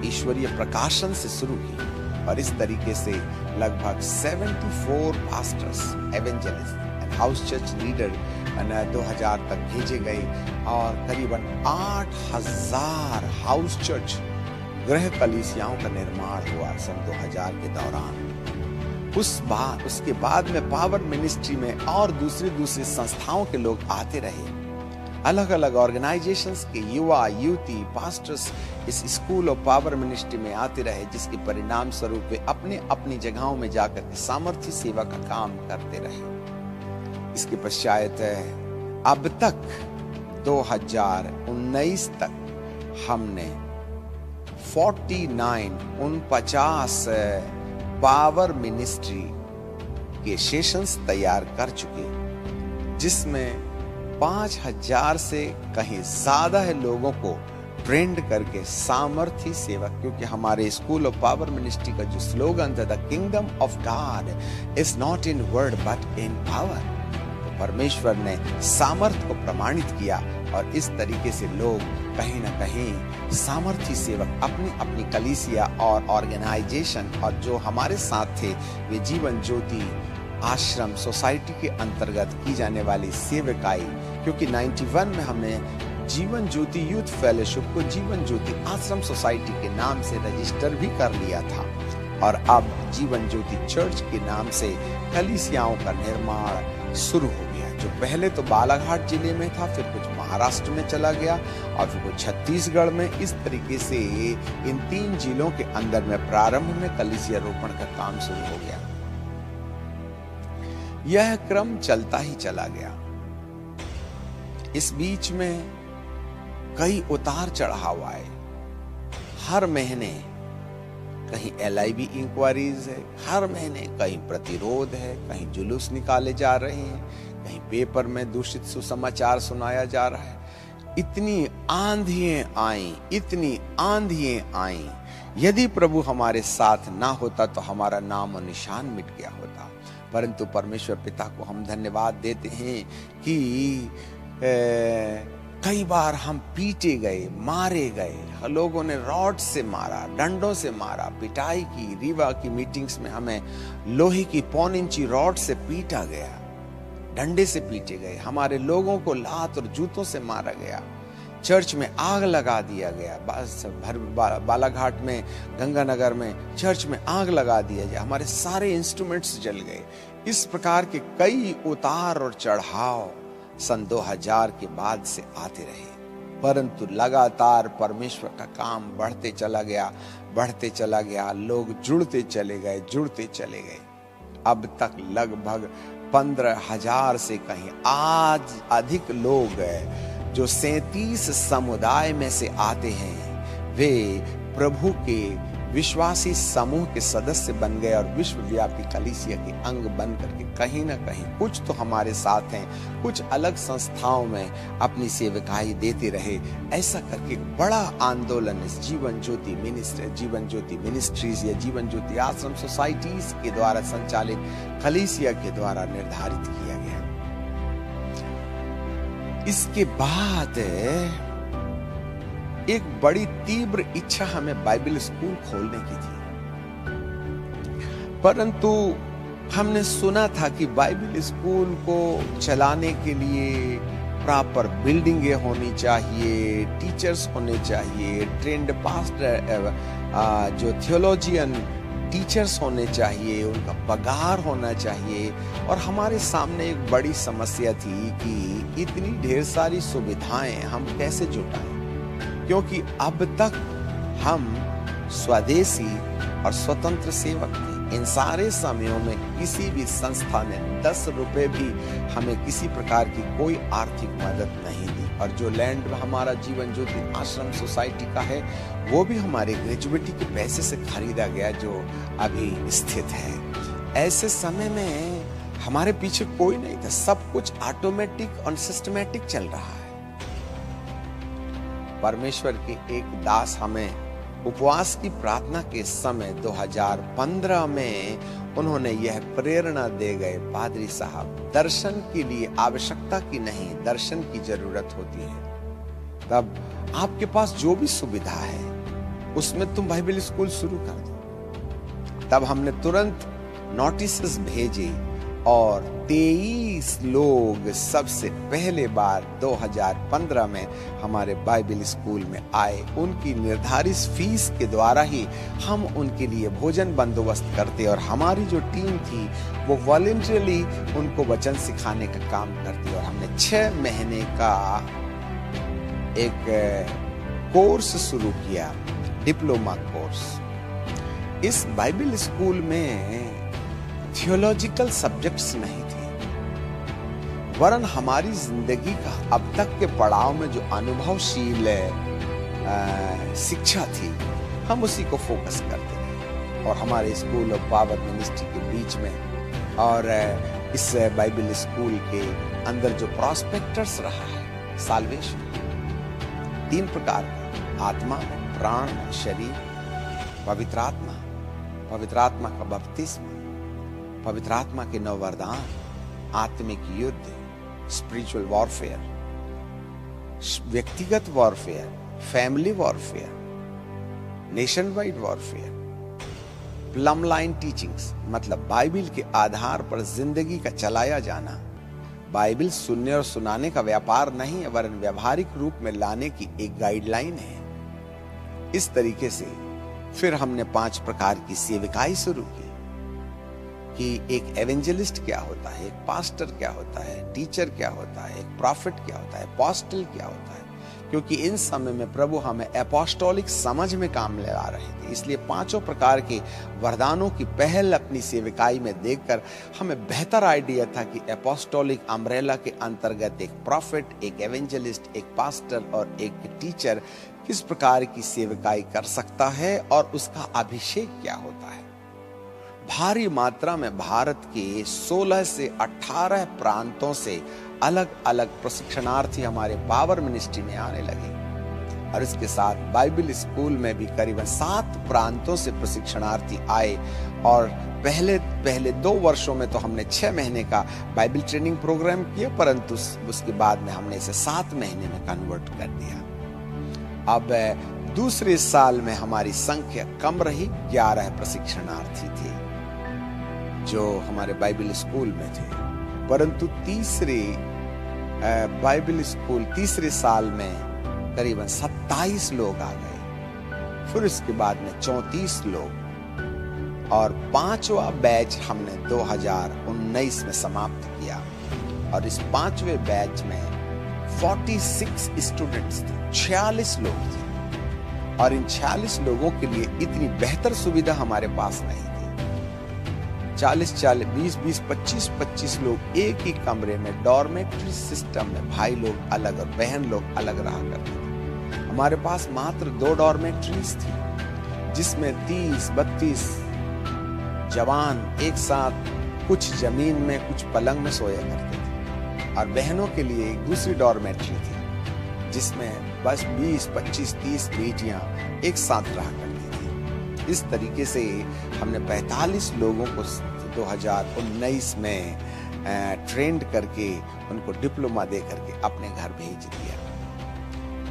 Speaker 1: ईश्वरीय प्रकाशन से शुरू की। और इस तरीके से लगभग 74 pastors, evangelist and house church leader 2000 तक भेजे गए, और करीबन 8000 हाउस चर्च गृह कलीसियाओं का निर्माण हुआ सन 2000 के दौरान। उसके बाद में पावर मिनिस्ट्री में और दूसरी संस्थाओं के लोग आते रहे। अलग अलग ऑर्गेनाइजेशंस के युवा युवती पास्टर्स इस स्कूल ऑफ पावर मिनिस्ट्री में आते रहे, जिसके परिणाम स्वरूप वे अपने अपनी जगहों में जाकर के सामर्थ्य सेवा का काम करते रहे। इसके पश्चात अब तक 2019 तक हमने 49 पावर मिनिस्ट्री के सेशंस तैयार कर चुके, जिसमें 5000 से कहीं ज्यादा है लोगों को ट्रेंड करके सामर्थ्य सेवा, क्योंकि हमारे स्कूल ऑफ पावर मिनिस्ट्री का जो स्लोगन था, the kingdom of God is not in word but in power, तो परमेश्वर ने सामर्थ्य को प्रमाणित किया और इस तरीके से लोग कहीं ना कहीं सामर्थ्य सेवक अपनी अपनी कलीसिया और ऑर्गेनाइजेशन और जो हमारे साथ थे वे जीवन ज्योति आश्रम सोसाइटी के अंतर्गत की जाने वाली सेवकाई, क्योंकि 91 में हमने जीवन ज्योति यूथ फेलोशिप को जीवन ज्योति आश्रम सोसाइटी के नाम से रजिस्टर भी कर लिया था और अब जीवन ज्योति चर्च के नाम से कलीसियाओं का निर्माण शुरू हो गया, जो पहले तो बालाघाट जिले में था, फिर कुछ महाराष्ट्र में चला गया और फिर कुछ छत्तीसगढ़ में। इस तरीके से इन 3 जिलों के अंदर में प्रारंभ में कलीसिया रोपण का काम शुरू हो गया। यह क्रम चलता ही चला गया। इस बीच में कई उतार चढ़ाव आए। हर महीने कहीं LIV इंक्वायरीज है, हर महीने कहीं प्रतिरोध है, कहीं जुलूस निकाले जा रहे हैं, कहीं पेपर में दूषित सुसमाचार सुनाया जा रहा है। इतनी आंधियां आई। यदि प्रभु हमारे साथ ना होता तो हमारा नाम और निशान मिट गया होता। परंतु परमेश्वर पिता को हम धन्यवाद देते हैं कि कई बार हम पीटे गए, मारे गए, लोगों ने रॉड से मारा, डंडों से मारा, पिटाई की। रीवा की मीटिंग्स में हमें लोहे की 1.25 इंची रॉड से पीटा गया, डंडे से पीटे गए, हमारे लोगों को लात और जूतों से मारा गया, चर्च में आग लगा दिया गया। बालाघाट में, गंगानगर में चर्च में आग लगा दिया गया, हमारे सारे इंस्ट्रूमेंट्स जल गए। इस प्रकार के कई उतार और चढ़ाव सन 2000 के बाद से आते रहे, परंतु लगातार परमेश्वर का काम बढ़ते चला गया। लोग जुड़ते चले गए। अब तक लगभग 15,000 से कहीं आज अधिक लोग जो 37 समुदाय में से आते हैं, वे प्रभु के विश्वासी समूह के सदस्य बन गए और विश्वव्यापी कलीसिया के अंग बन करके कहीं ना कहीं कुछ तो हमारे साथ हैं, कुछ अलग संस्थाओं में अपनी सेवकाई देते रहे। ऐसा करके बड़ा आंदोलन इस जीवन ज्योति मिनिस्ट्रीज या जीवन ज्योति आश्रम सोसाइटीज के द्वारा संचालित कलीसिया के द्वारा निर्धारित किया गया। इसके बाद एक बड़ी तीव्र इच्छा हमें बाइबल स्कूल खोलने की थी, परंतु हमने सुना था कि बाइबल स्कूल को चलाने के लिए प्रॉपर बिल्डिंगें होनी चाहिए, टीचर्स होने चाहिए, ट्रेंड पास्टर जो थियोलॉजियन टीचर्स होने चाहिए, उनका पगार होना चाहिए। और हमारे सामने एक बड़ी समस्या थी कि इतनी ढेर सारी सुविधाएं हम कैसे जुटाएं, क्योंकि अब तक हम स्वदेशी और स्वतंत्र सेवक थे। इन सारे समयों में किसी भी संस्था ने 10 रुपए भी हमें किसी प्रकार की कोई आर्थिक मदद नहीं दी। और जो लैंड हमारा जीवन ज्योति आश्रम सोसाइटी का है, वो भी हमारे ग्रेजुएटी के पैसे से खरीदा गया, जो अभी स्थित है। ऐसे समय में हमारे पीछे कोई नहीं था, सब कुछ ऑटोमेटिक और सिस्टमैटिक चल रहा है। परमेश्वर के एक दास हमें उपवास की प्रार्थना के समय 2015 में उन्होंने यह प्रेरणा दे गए, पादरी साहब, दर्शन के लिए आवश्यकता की नहीं, दर्शन की जरूरत होती है। तब आपके पास जो भी सुविधा है उसमें तुम बाइबल स्कूल शुरू कर दो। तब हमने तुरंत नोटिस भेजे और 23 लोग सबसे पहले बार 2015 में हमारे बाइबल स्कूल में आए। उनकी निर्धारित फीस के द्वारा ही हम उनके लिए भोजन बंदोबस्त करते और हमारी जो टीम थी वो वॉलंटरीली उनको वचन सिखाने का काम करती। और हमने 6 महीने का एक कोर्स शुरू किया, डिप्लोमा कोर्स। इस बाइबल स्कूल में थियोलॉजिकल सब्जेक्ट्स नहीं थे, वरन हमारी जिंदगी का अब तक के पड़ाव में जो अनुभवशील शिक्षा थी, हम उसी को फोकस करते थे। और हमारे स्कूल ऑफ पावर मिनिस्ट्री के बीच में और इस बाइबल स्कूल के अंदर जो प्रॉस्पेक्टस रहा है साल्वेशन, 3 प्रकार का, आत्मा, प्राण, शरीर, पवित्र आत्मा, पवित्र आत्मा का बपतिस्मा, पवित्र आत्मा के 9 वरदान, आत्मिक युद्ध, स्पिरिचुअल वॉरफेयर, व्यक्तिगत warfare, family warfare, nation wide warfare, plum line teachings, मतलब बाइबल के आधार पर जिंदगी का चलाया जाना। बाइबल सुनने और सुनाने का व्यापार नहीं है, वरन व्यवहारिक रूप में लाने की एक गाइडलाइन है। इस तरीके से फिर हमने 5 प्रकार की सेविकाई शुरू की कि एक एवेंजलिस्ट क्या होता है, एक पास्टर क्या होता है, टीचर क्या होता है, एक प्रॉफिट क्या होता है, अपोस्टल क्या होता है। क्योंकि इन समय में प्रभु हमें अपोस्टोलिक समझ में काम ला रहे थे, इसलिए 5 प्रकार के वरदानों की पहल अपनी सेविकाई में देखकर हमें बेहतर आइडिया था कि अपोस्टोलिक अम्ब्रेला के अंतर्गत एक प्रॉफिट, एक एवेंजलिस्ट, एक पास्टर और एक टीचर किस प्रकार की सेविकाई कर सकता है और उसका अभिषेक क्या होता है। भारी मात्रा में भारत के 16 से 18 प्रांतों से अलग अलग प्रशिक्षणार्थी हमारे पावर मिनिस्ट्री में आने लगे और इसके साथ बाइबल स्कूल में भी करीबन 7 प्रांतों से प्रशिक्षणार्थी आए। और पहले 2 वर्षों में तो हमने 6 महीने का बाइबल ट्रेनिंग प्रोग्राम किया, परंतु उसके बाद में हमने इसे 7 महीने में कन्वर्ट कर दिया। अब दूसरे साल में हमारी संख्या कम रही, 11 प्रशिक्षणार्थी थे जो हमारे बाइबल स्कूल में थे, परंतु तीसरे साल में करीबन 27 लोग आ गए। फिर इसके बाद में 34 लोग और 5वां बैच हमने 2019 में समाप्त किया। और इस 5वें बैच में 46 स्टूडेंट्स थे, 46 लोग थे। और इन 46 लोगों के लिए इतनी बेहतर सुविधा हमारे पास नहीं थी। 40-40, 20-20, 25-25 लोग एक ही कमरे में डॉर्मेट्री सिस्टम में, भाई लोग अलग और बहन लोग अलग रहा करते थे। हमारे पास मात्र 2 डॉर्मेट्रीज थी जिसमें 30-32 जवान एक साथ कुछ जमीन में कुछ पलंग में सोया करते थे। और बहनों के लिए एक दूसरी डॉर्मेट्री थी जिसमें बस 20-25-30 बेटियां एक साथ रहा करती थी। इस तरीके से हमने 45 लोगों को 2019 में ट्रेंड करके उनको डिप्लोमा दे करके अपने घर भेज दिया।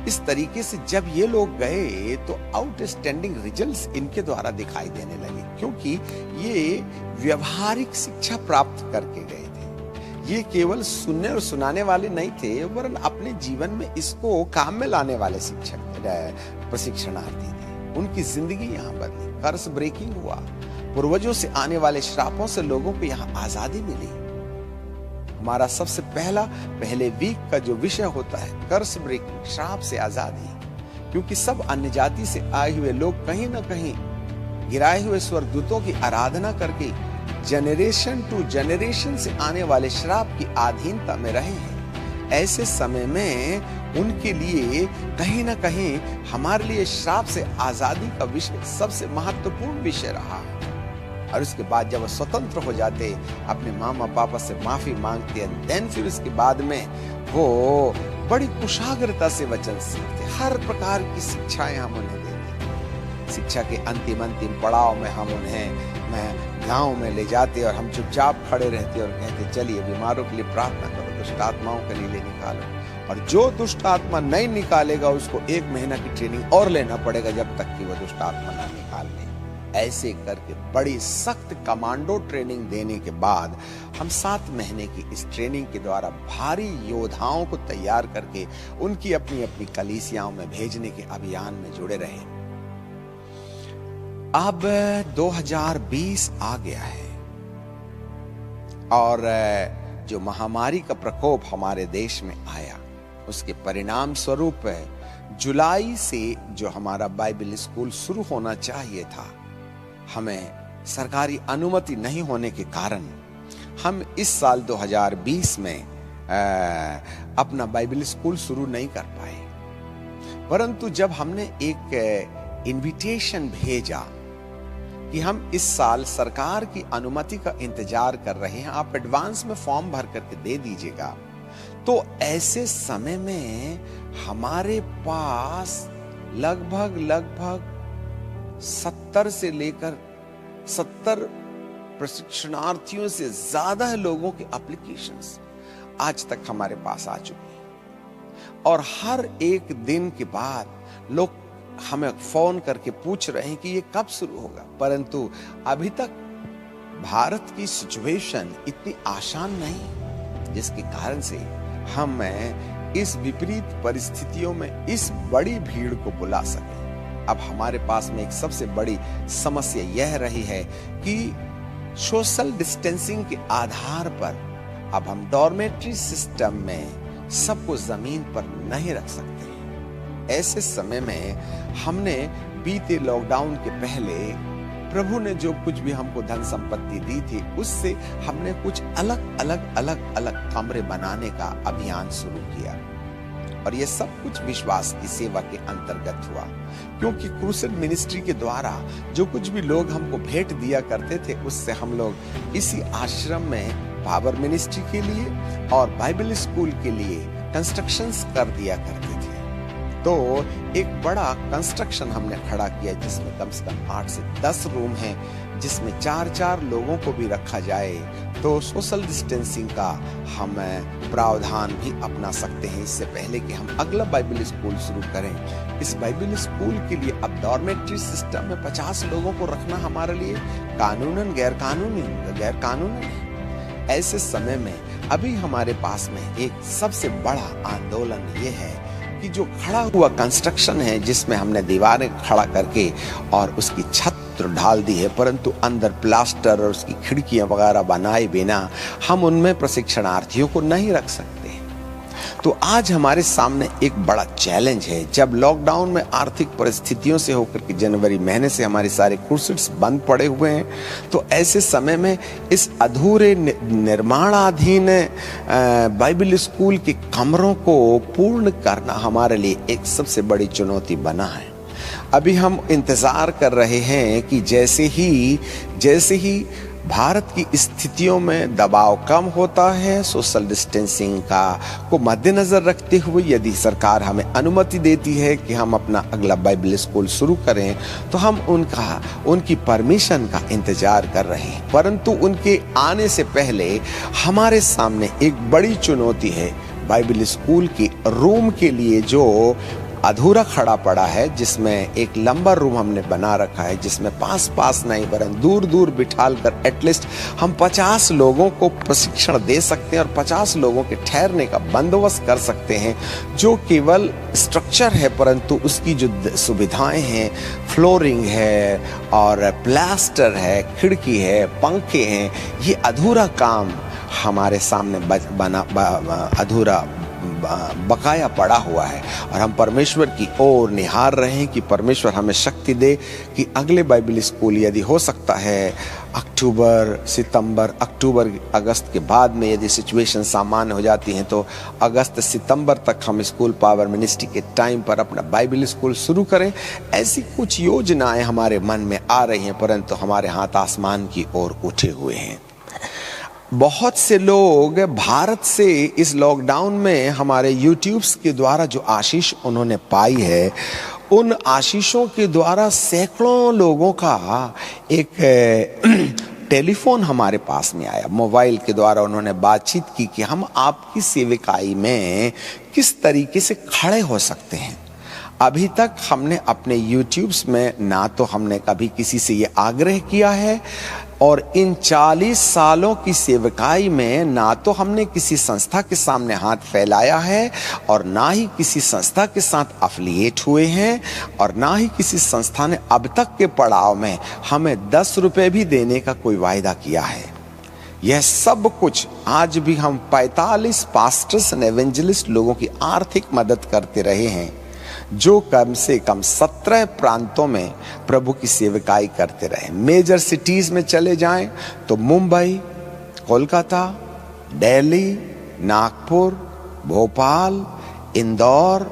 Speaker 1: इस तरीके से जब ये लोग गए तो आउटस्टैंडिंग रिजल्ट्स इनके द्वारा दिखाई देने लगे, क्योंकि ये व्यवहारिक शिक्षा प्राप्त करके गए थे। ये केवल सुनने और सुनाने वाले नहीं थे, वरन अपने जीवन में इसको काम में लाने वाले शिक्षक प्रशिक्षणार्थी थे। उनकी जिंदगी यहाँ बदली, कर्ज ब्रेकिंग हुआ, पूर्वजों से आने वाले श्रापों से लोगों को यहाँ आजादी मिली। हमारा सबसे पहले वीक का जो विषय होता है कर्ज ब्रेकिंग, श्राप से आजादी, क्योंकि सब अन्य जाति से आए हुए लोग कहीं ना कहीं गिराए हुए स्वर्गदूतों की आराधना करके जनरेशन टू जनरेशन से आने वाले श्राप की अधीनता में रहे हैं। ऐसे समय में उनके लिए कहीं ना कहीं हमारे लिए श्राप से आजादी का विषय सबसे महत्वपूर्ण विषय रहा। और उसके बाद जब वो स्वतंत्र हो जाते, अपने मामा पापा से माफी मांगते हैं, देन फिर उसके बाद में वो बड़ी कुशाग्रता से वचन सीखते। हर प्रकार की शिक्षाएं हम उन्हें देते। शिक्षा के अंतिम पड़ाव में हम उन्हें गांव में ले जाते और हम चुपचाप खड़े रहते और कहते, चलिए बीमारों के लिए प्रार्थना करो, दुष्ट आत्माओं के लिए निकालो। और जो दुष्ट आत्मा नहीं निकालेगा उसको 1 महीना की ट्रेनिंग और लेना पड़ेगा, जब तक कि वो दुष्ट आत्मा ना निकाल ले। ऐसे करके बड़ी सख्त कमांडो ट्रेनिंग देने के बाद हम 7 महीने की इस ट्रेनिंग के द्वारा भारी योद्धाओं को तैयार करके उनकी अपनी अपनी कलीसियाओं में भेजने के अभियान में जुड़े रहे। अब 2020 आ गया है और जो महामारी का प्रकोप हमारे देश में आया, उसके परिणाम स्वरूप जुलाई से जो हमारा बाइबल स्कूल शुरू होना चाहिए था, हमें सरकारी अनुमति नहीं होने के कारण हम इस साल 2020 में अपना बाइबल स्कूल शुरू नहीं कर पाए। परंतु जब हमने एक इनविटेशन भेजा कि हम इस साल सरकार की अनुमति का इंतजार कर रहे हैं, आप एडवांस में फॉर्म भर करके दे दीजिएगा, तो ऐसे समय में हमारे पास लगभग 70 से लेकर 70 प्रशिक्षणार्थियों से ज्यादा लोगों के एप्लीकेशंस आज तक हमारे पास आ चुके हैं। और हर एक दिन के बाद लोग हमें फोन करके पूछ रहे हैं कि ये कब शुरू होगा। परंतु अभी तक भारत की सिचुएशन इतनी आसान नहीं, जिसके कारण से हम इस विपरीत परिस्थितियों में इस बड़ी भीड़ को बुला सके। अब हमारे पास में एक सबसे बड़ी समस्या यह रही है कि सोशल डिस्टेंसिंग के आधार पर अब हम डॉर्मेट्री सिस्टम में सबको जमीन पर नहीं रख सकते। ऐसे समय में हमने बीते लॉकडाउन के पहले प्रभु ने जो कुछ भी हमको धन संपत्ति दी थी, उससे हमने कुछ अलग कमरे बनाने का अभियान शुरू किया। और ये सब कुछ विश्वास की सेवा के अंतर्गत हुआ, क्योंकि क्रूसेड मिनिस्ट्री के द्वारा जो कुछ भी लोग हमको भेंट दिया करते थे, उससे हम लोग इसी आश्रम में पावर मिनिस्ट्री के लिए और बाइबल स्कूल के लिए कंस्ट्रक्शंस कर दिया करते थे। तो एक बड़ा कंस्ट्रक्शन हमने खड़ा किया, जिसमें कम से कम 8 से 10 रूम हैं, जिसमें 4-4 लोगों को भी रखा जाए तो सोशल डिस्टेंसिंग का हम प्रावधान भी अपना सकते हैं, इससे पहले कि हम अगला बाइबल स्कूल शुरू करें। इस बाइबल स्कूल के लिए अब डॉर्मेट्री सिस्टम में 50 लोगों को रखना हमारे लिए कानूनन गैर कानूनी है। ऐसे समय में अभी हमारे पास में एक सबसे बड़ा आंदोलन ये है कि जो खड़ा हुआ कंस्ट्रक्शन है, जिसमें हमने दीवारें खड़ा करके और उसकी छत ढाल दी है, परंतु अंदर प्लास्टर और उसकी खिड़कियां वगैरह बनाए बिना हम उनमें प्रशिक्षणार्थियों को नहीं रख सकते। तो आज हमारे सामने एक बड़ा चैलेंज है। जब लॉकडाउन में आर्थिक परिस्थितियों से होकर के जनवरी महीने से हमारे सारे कोर्सेस बंद पड़े हुए हैं, तो ऐसे समय में इस अधूरे निर्माणाधीन बाइबल स्कूल के कमरों को पूर्ण करना हमारे लिए एक सबसे बड़ी चुनौती बना है। अभी हम इंतजार कर रहे हैं कि जैसे ही भारत की स्थितियों में दबाव कम होता है, सोशल डिस्टेंसिंग को मद्देनजर रखते हुए यदि सरकार हमें अनुमति देती है कि हम अपना अगला बाइबल स्कूल शुरू करें, तो हम उनकी परमिशन का इंतजार कर रहे हैं। परंतु उनके आने से पहले हमारे सामने एक बड़ी चुनौती है। बाइबल स्कूल के रूम के लिए जो अधूरा खड़ा पड़ा है, जिसमें एक लंबा रूम हमने बना रखा है, जिसमें पास नहीं वरन दूर बिठाल कर एटलीस्ट हम 50 लोगों को प्रशिक्षण दे सकते हैं और 50 लोगों के ठहरने का बंदोबस्त कर सकते हैं। जो केवल स्ट्रक्चर है, परंतु उसकी जो सुविधाएं हैं, फ्लोरिंग है और प्लास्टर है, खिड़की है, पंखे हैं, ये अधूरा काम हमारे सामने अधूरा बकाया पड़ा हुआ है। और हम परमेश्वर की ओर निहार रहे हैं कि परमेश्वर हमें शक्ति दे कि अगले बाइबल स्कूल यदि हो सकता है अक्टूबर अगस्त के बाद में, यदि सिचुएशन सामान्य हो जाती है, तो अगस्त सितंबर तक हम स्कूल पावर मिनिस्ट्री के टाइम पर अपना बाइबल स्कूल शुरू करें। ऐसी कुछ योजनाएं हमारे मन में आ रही हैं, परंतु हमारे हाथ आसमान की ओर उठे हुए हैं। बहुत से लोग भारत से इस लॉकडाउन में हमारे यूट्यूब्स के द्वारा जो आशीष उन्होंने पाई है, उन आशीषों के द्वारा सैकड़ों लोगों का एक टेलीफोन हमारे पास में आया। मोबाइल के द्वारा उन्होंने बातचीत की कि हम आपकी सेविकाई में किस तरीके से खड़े हो सकते हैं। अभी तक हमने अपने यूट्यूब्स में ना तो हमने कभी किसी से ये आग्रह किया है, और इन 40 सालों की सेवकाई में ना तो हमने किसी संस्था के सामने हाथ फैलाया है, और ना ही किसी संस्था के साथ अफिलिएट हुए हैं, और ना ही किसी संस्था ने अब तक के पड़ाव में हमें 10 रुपए भी देने का कोई वायदा किया है। यह सब कुछ आज भी हम 45 पास्टर्स एंड एवेंजलिस्ट लोगों की आर्थिक मदद करते रहे हैं, जो कम से कम 17 प्रांतों में प्रभु की सेवकाई करते रहे। मेजर सिटीज में चले जाएं तो मुंबई, कोलकाता, दिल्ली, नागपुर, भोपाल, इंदौर,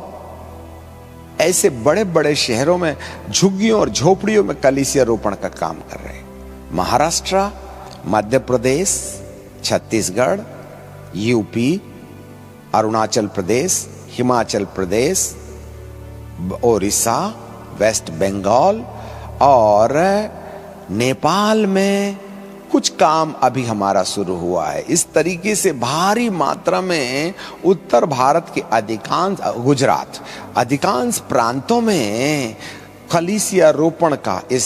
Speaker 1: ऐसे बड़े बड़े शहरों में झुग्गियों और झोपड़ियों में कलीसिया रोपण का काम कर रहे हैं। महाराष्ट्र, मध्य प्रदेश, छत्तीसगढ़, यूपी, अरुणाचल प्रदेश, हिमाचल प्रदेश, ओडिशा, वेस्ट बंगाल और नेपाल में कुछ काम अभी हमारा शुरू हुआ है। इस तरीके से भारी मात्रा में उत्तर भारत के गुजरात अधिकांश प्रांतों में कलीसिया रोपण का इस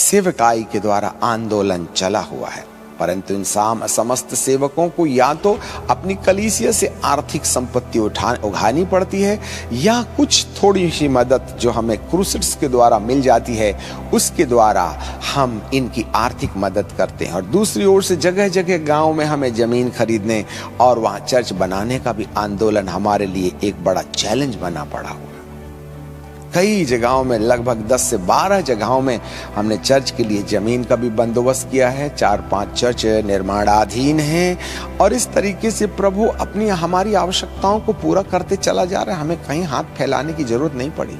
Speaker 1: सेवकाई के द्वारा आंदोलन चला हुआ है। परंतु इन समस्त सेवकों को या तो अपनी कलीसिया से आर्थिक संपत्ति उठानी पड़ती है, या कुछ थोड़ी सी मदद जो हमें क्रूसेड्स के द्वारा मिल जाती है उसके द्वारा हम इनकी आर्थिक मदद करते हैं। और दूसरी ओर से जगह जगह गांव में हमें जमीन खरीदने और वहां चर्च बनाने का भी आंदोलन हमारे लिए एक बड़ा चैलेंज बना पड़ा हुआ। कई जगहों में, लगभग 10 से 12 जगहों में हमने चर्च के लिए जमीन का भी बंदोबस्त किया है। 4-5 चर्च निर्माणाधीन हैं, और इस तरीके से प्रभु अपनी हमारी आवश्यकताओं को पूरा करते चला जा रहा है। हमें कहीं हाथ फैलाने की जरूरत नहीं पड़ी।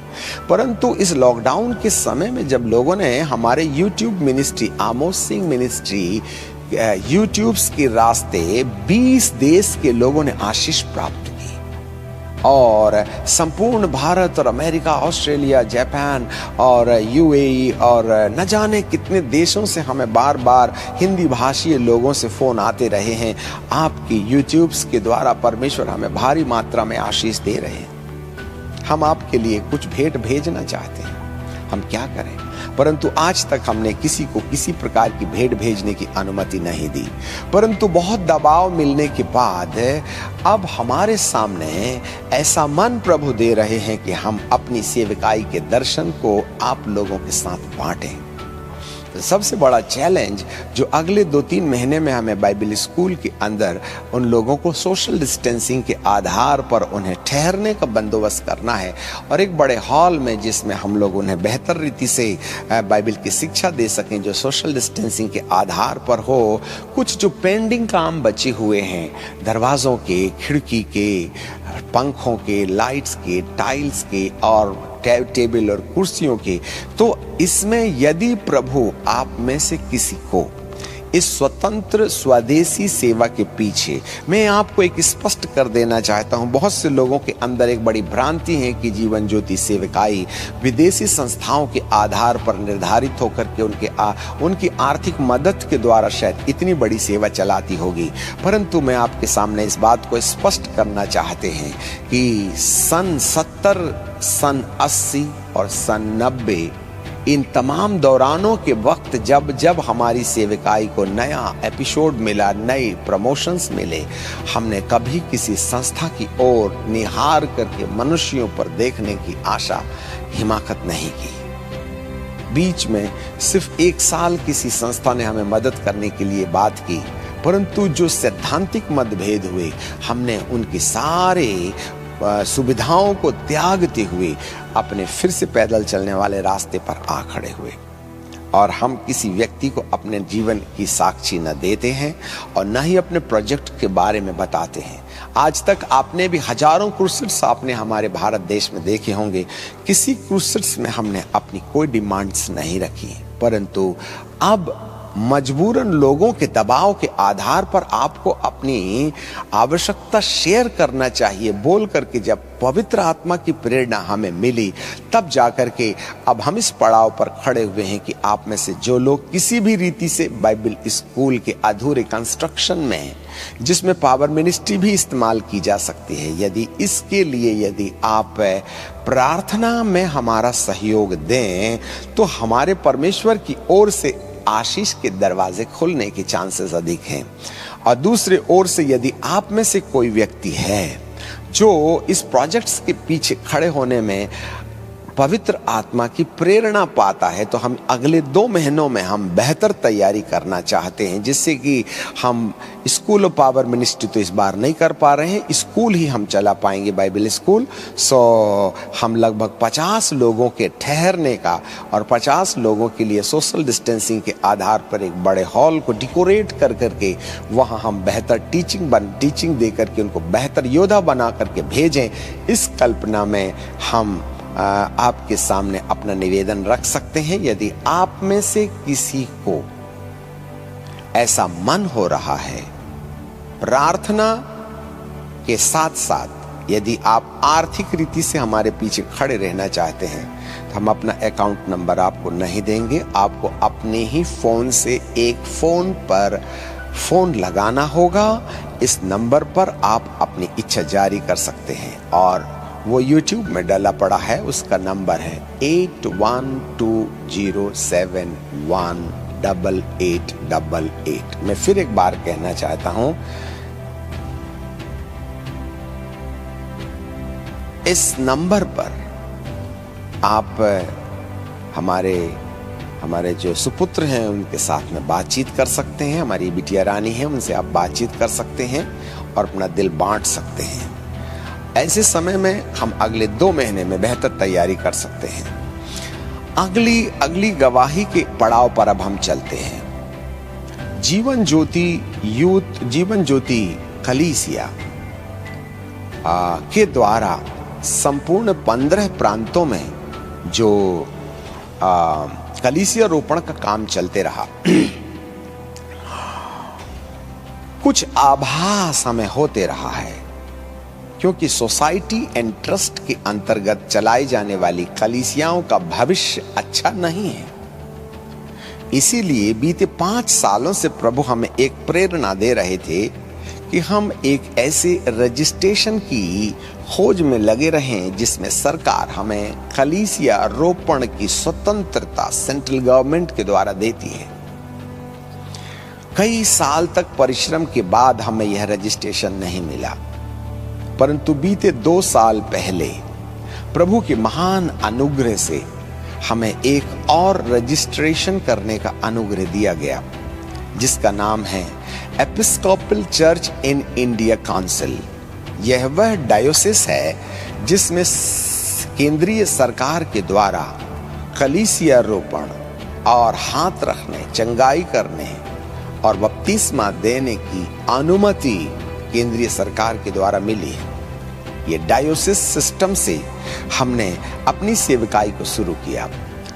Speaker 1: परंतु इस लॉकडाउन के समय में जब लोगों ने हमारे यूट्यूब मिनिस्ट्री, आमोस सिंह मिनिस्ट्री यूट्यूब्स के रास्ते 20 देश के लोगों ने आशीष प्राप्त, और संपूर्ण भारत और अमेरिका, ऑस्ट्रेलिया, जापान और यूएई और न जाने कितने देशों से हमें बार बार हिंदी भाषी लोगों से फोन आते रहे हैं। आपकी यूट्यूब्स के द्वारा परमेश्वर हमें भारी मात्रा में आशीष दे रहे हैं। हम आपके लिए कुछ भेंट भेजना चाहते हैं, हम क्या करें? परंतु आज तक हमने किसी को किसी प्रकार की भेंट भेजने की अनुमति नहीं दी। परंतु बहुत दबाव मिलने के बाद अब हमारे सामने ऐसा मन प्रभु दे रहे हैं कि हम अपनी सेवकाई के दर्शन को आप लोगों के साथ बांटें। सबसे बड़ा चैलेंज जो अगले 2-3 महीने में हमें बाइबल स्कूल के अंदर उन लोगों को सोशल डिस्टेंसिंग के आधार पर उन्हें ठहरने का बंदोबस्त करना है, और एक बड़े हॉल में जिसमें हम लोग उन्हें बेहतर रीति से बाइबल की शिक्षा दे सकें, जो सोशल डिस्टेंसिंग के आधार पर हो। कुछ जो पेंडिंग काम बचे हुए हैं, दरवाज़ों के, खिड़की के, पंखों के, लाइट्स के, टाइल्स के और टेबल और कुर्सियों के, तो इसमें यदि प्रभु आप में से किसी को इस स्वतंत्र स्वदेशी सेवा के पीछे, मैं आपको एक स्पष्ट कर देना चाहता हूं, बहुत से लोगों के अंदर एक बड़ी भ्रांति है कि जीवन ज्योति सेवकाई विदेशी संस्थाओं के आधार पर निर्धारित होकर के उनकी आर्थिक मदद के द्वारा शायद इतनी बड़ी सेवा चलाती होगी। परंतु मैं आपके सामने इस बात को स्पष्ट करना चाहते हैं कि सन 70, सन 80 और सन 90, इन तमाम दौरानों के वक्त जब जब हमारी सेवकाई को नया एपिसोड मिला, नए प्रमोशंस मिले, हमने कभी किसी संस्था की ओर निहार करके मनुष्यों पर देखने की आशा हिमाकत नहीं की। बीच में सिर्फ 1 साल किसी संस्था ने हमें मदद करने के लिए बात की, परंतु जो सैद्धांतिक मतभेद हुए, हमने उनके सारे सुविधाओं को त्यागते हुए अपने फिर से पैदल चलने वाले रास्ते पर आ खड़े हुए। और हम किसी व्यक्ति को अपने जीवन की साक्षी न देते हैं और न ही अपने प्रोजेक्ट के बारे में बताते हैं। आज तक आपने भी हजारों क्रूसेड्स आपने हमारे भारत देश में देखे होंगे। किसी क्रूसेड्स में हमने अपनी कोई डिमांड्स नहीं रखी, परंतु अब मजबूरन लोगों के दबाव के आधार पर आपको अपनी आवश्यकता शेयर करना चाहिए बोल करके जब पवित्र आत्मा की प्रेरणा हमें मिली, तब जाकर के अब हम इस पड़ाव पर खड़े हुए हैं कि आप में से जो लोग किसी भी रीति से बाइबल स्कूल के अधूरे कंस्ट्रक्शन में हैं, जिसमें पावर मिनिस्ट्री भी इस्तेमाल की जा सकती है, यदि इसके लिए यदि आप प्रार्थना में हमारा सहयोग दें तो हमारे परमेश्वर की ओर से आशीष के दरवाजे खुलने के चांसेस अधिक हैं। और दूसरे ओर से यदि आप में से कोई व्यक्ति है जो इस प्रोजेक्ट्स के पीछे खड़े होने में पवित्र आत्मा की प्रेरणा पाता है, तो हम अगले 2 महीनों में हम बेहतर तैयारी करना चाहते हैं, जिससे कि हम स्कूल ऑफ पावर मिनिस्ट्री तो इस बार नहीं कर पा रहे हैं, स्कूल ही हम चला पाएंगे, बाइबल स्कूल। हम लगभग 50 लोगों के ठहरने का और 50 लोगों के लिए सोशल डिस्टेंसिंग के आधार पर एक बड़े हॉल को डेकोरेट कर करके वहाँ हम बेहतर टीचिंग दे करके उनको बेहतर योद्धा बना करके भेजें। इस कल्पना में हम आपके सामने अपना निवेदन रख सकते हैं। यदि आप में से किसी को ऐसा मन हो रहा है, प्रार्थना के साथ साथ यदि आप आर्थिक रीति से हमारे पीछे खड़े रहना चाहते हैं, तो हम अपना अकाउंट नंबर आपको नहीं देंगे। आपको अपने ही फोन से एक फोन पर फोन लगाना होगा। इस नंबर पर आप अपनी इच्छा जारी कर सकते हैं और वो YouTube में डाला पड़ा है। उसका नंबर है 8120718888। मैं फिर एक बार कहना चाहता हूं, इस नंबर पर आप हमारे जो सुपुत्र हैं उनके साथ में बातचीत कर सकते हैं। हमारी बिटिया रानी है, उनसे आप बातचीत कर सकते हैं और अपना दिल बांट सकते हैं। ऐसे समय में हम अगले 2 महीने में बेहतर तैयारी कर सकते हैं। अगली गवाही के पड़ाव पर अब हम चलते हैं। जीवन ज्योति कलीसिया के द्वारा संपूर्ण 15 प्रांतों में जो कलीसिया रोपण का काम चलते रहा। कुछ आभास हमें होते रहा है, क्योंकि सोसाइटी एंड ट्रस्ट के अंतर्गत चलाई जाने वाली कलीसियाओं का भविष्य अच्छा नहीं है। इसीलिए बीते 5 सालों से प्रभु हमें एक प्रेरणा दे रहे थे कि हम एक ऐसे रजिस्ट्रेशन की खोज में लगे रहें जिसमें सरकार हमें कलीसिया रोपण की स्वतंत्रता सेंट्रल गवर्नमेंट के द्वारा देती है। कई साल तक परिश्रम के बाद हमें यह रजिस्ट्रेशन नहीं मिला, परंतु बीते 2 साल पहले प्रभु के महान अनुग्रह से हमें एक और रजिस्ट्रेशन करने का अनुग्रह दिया गया, जिसका नाम है Episcopal church in India council. यह वह डायोसिस है जिसमें केंद्रीय सरकार के द्वारा कलीसिया रोपण और हाथ रखने, चंगाई करने और बपतिस्मा देने की अनुमति केंद्रीय सरकार के द्वारा मिली है। ये डायोसिस सिस्टम से हमने अपनी सेवकाई को शुरू किया,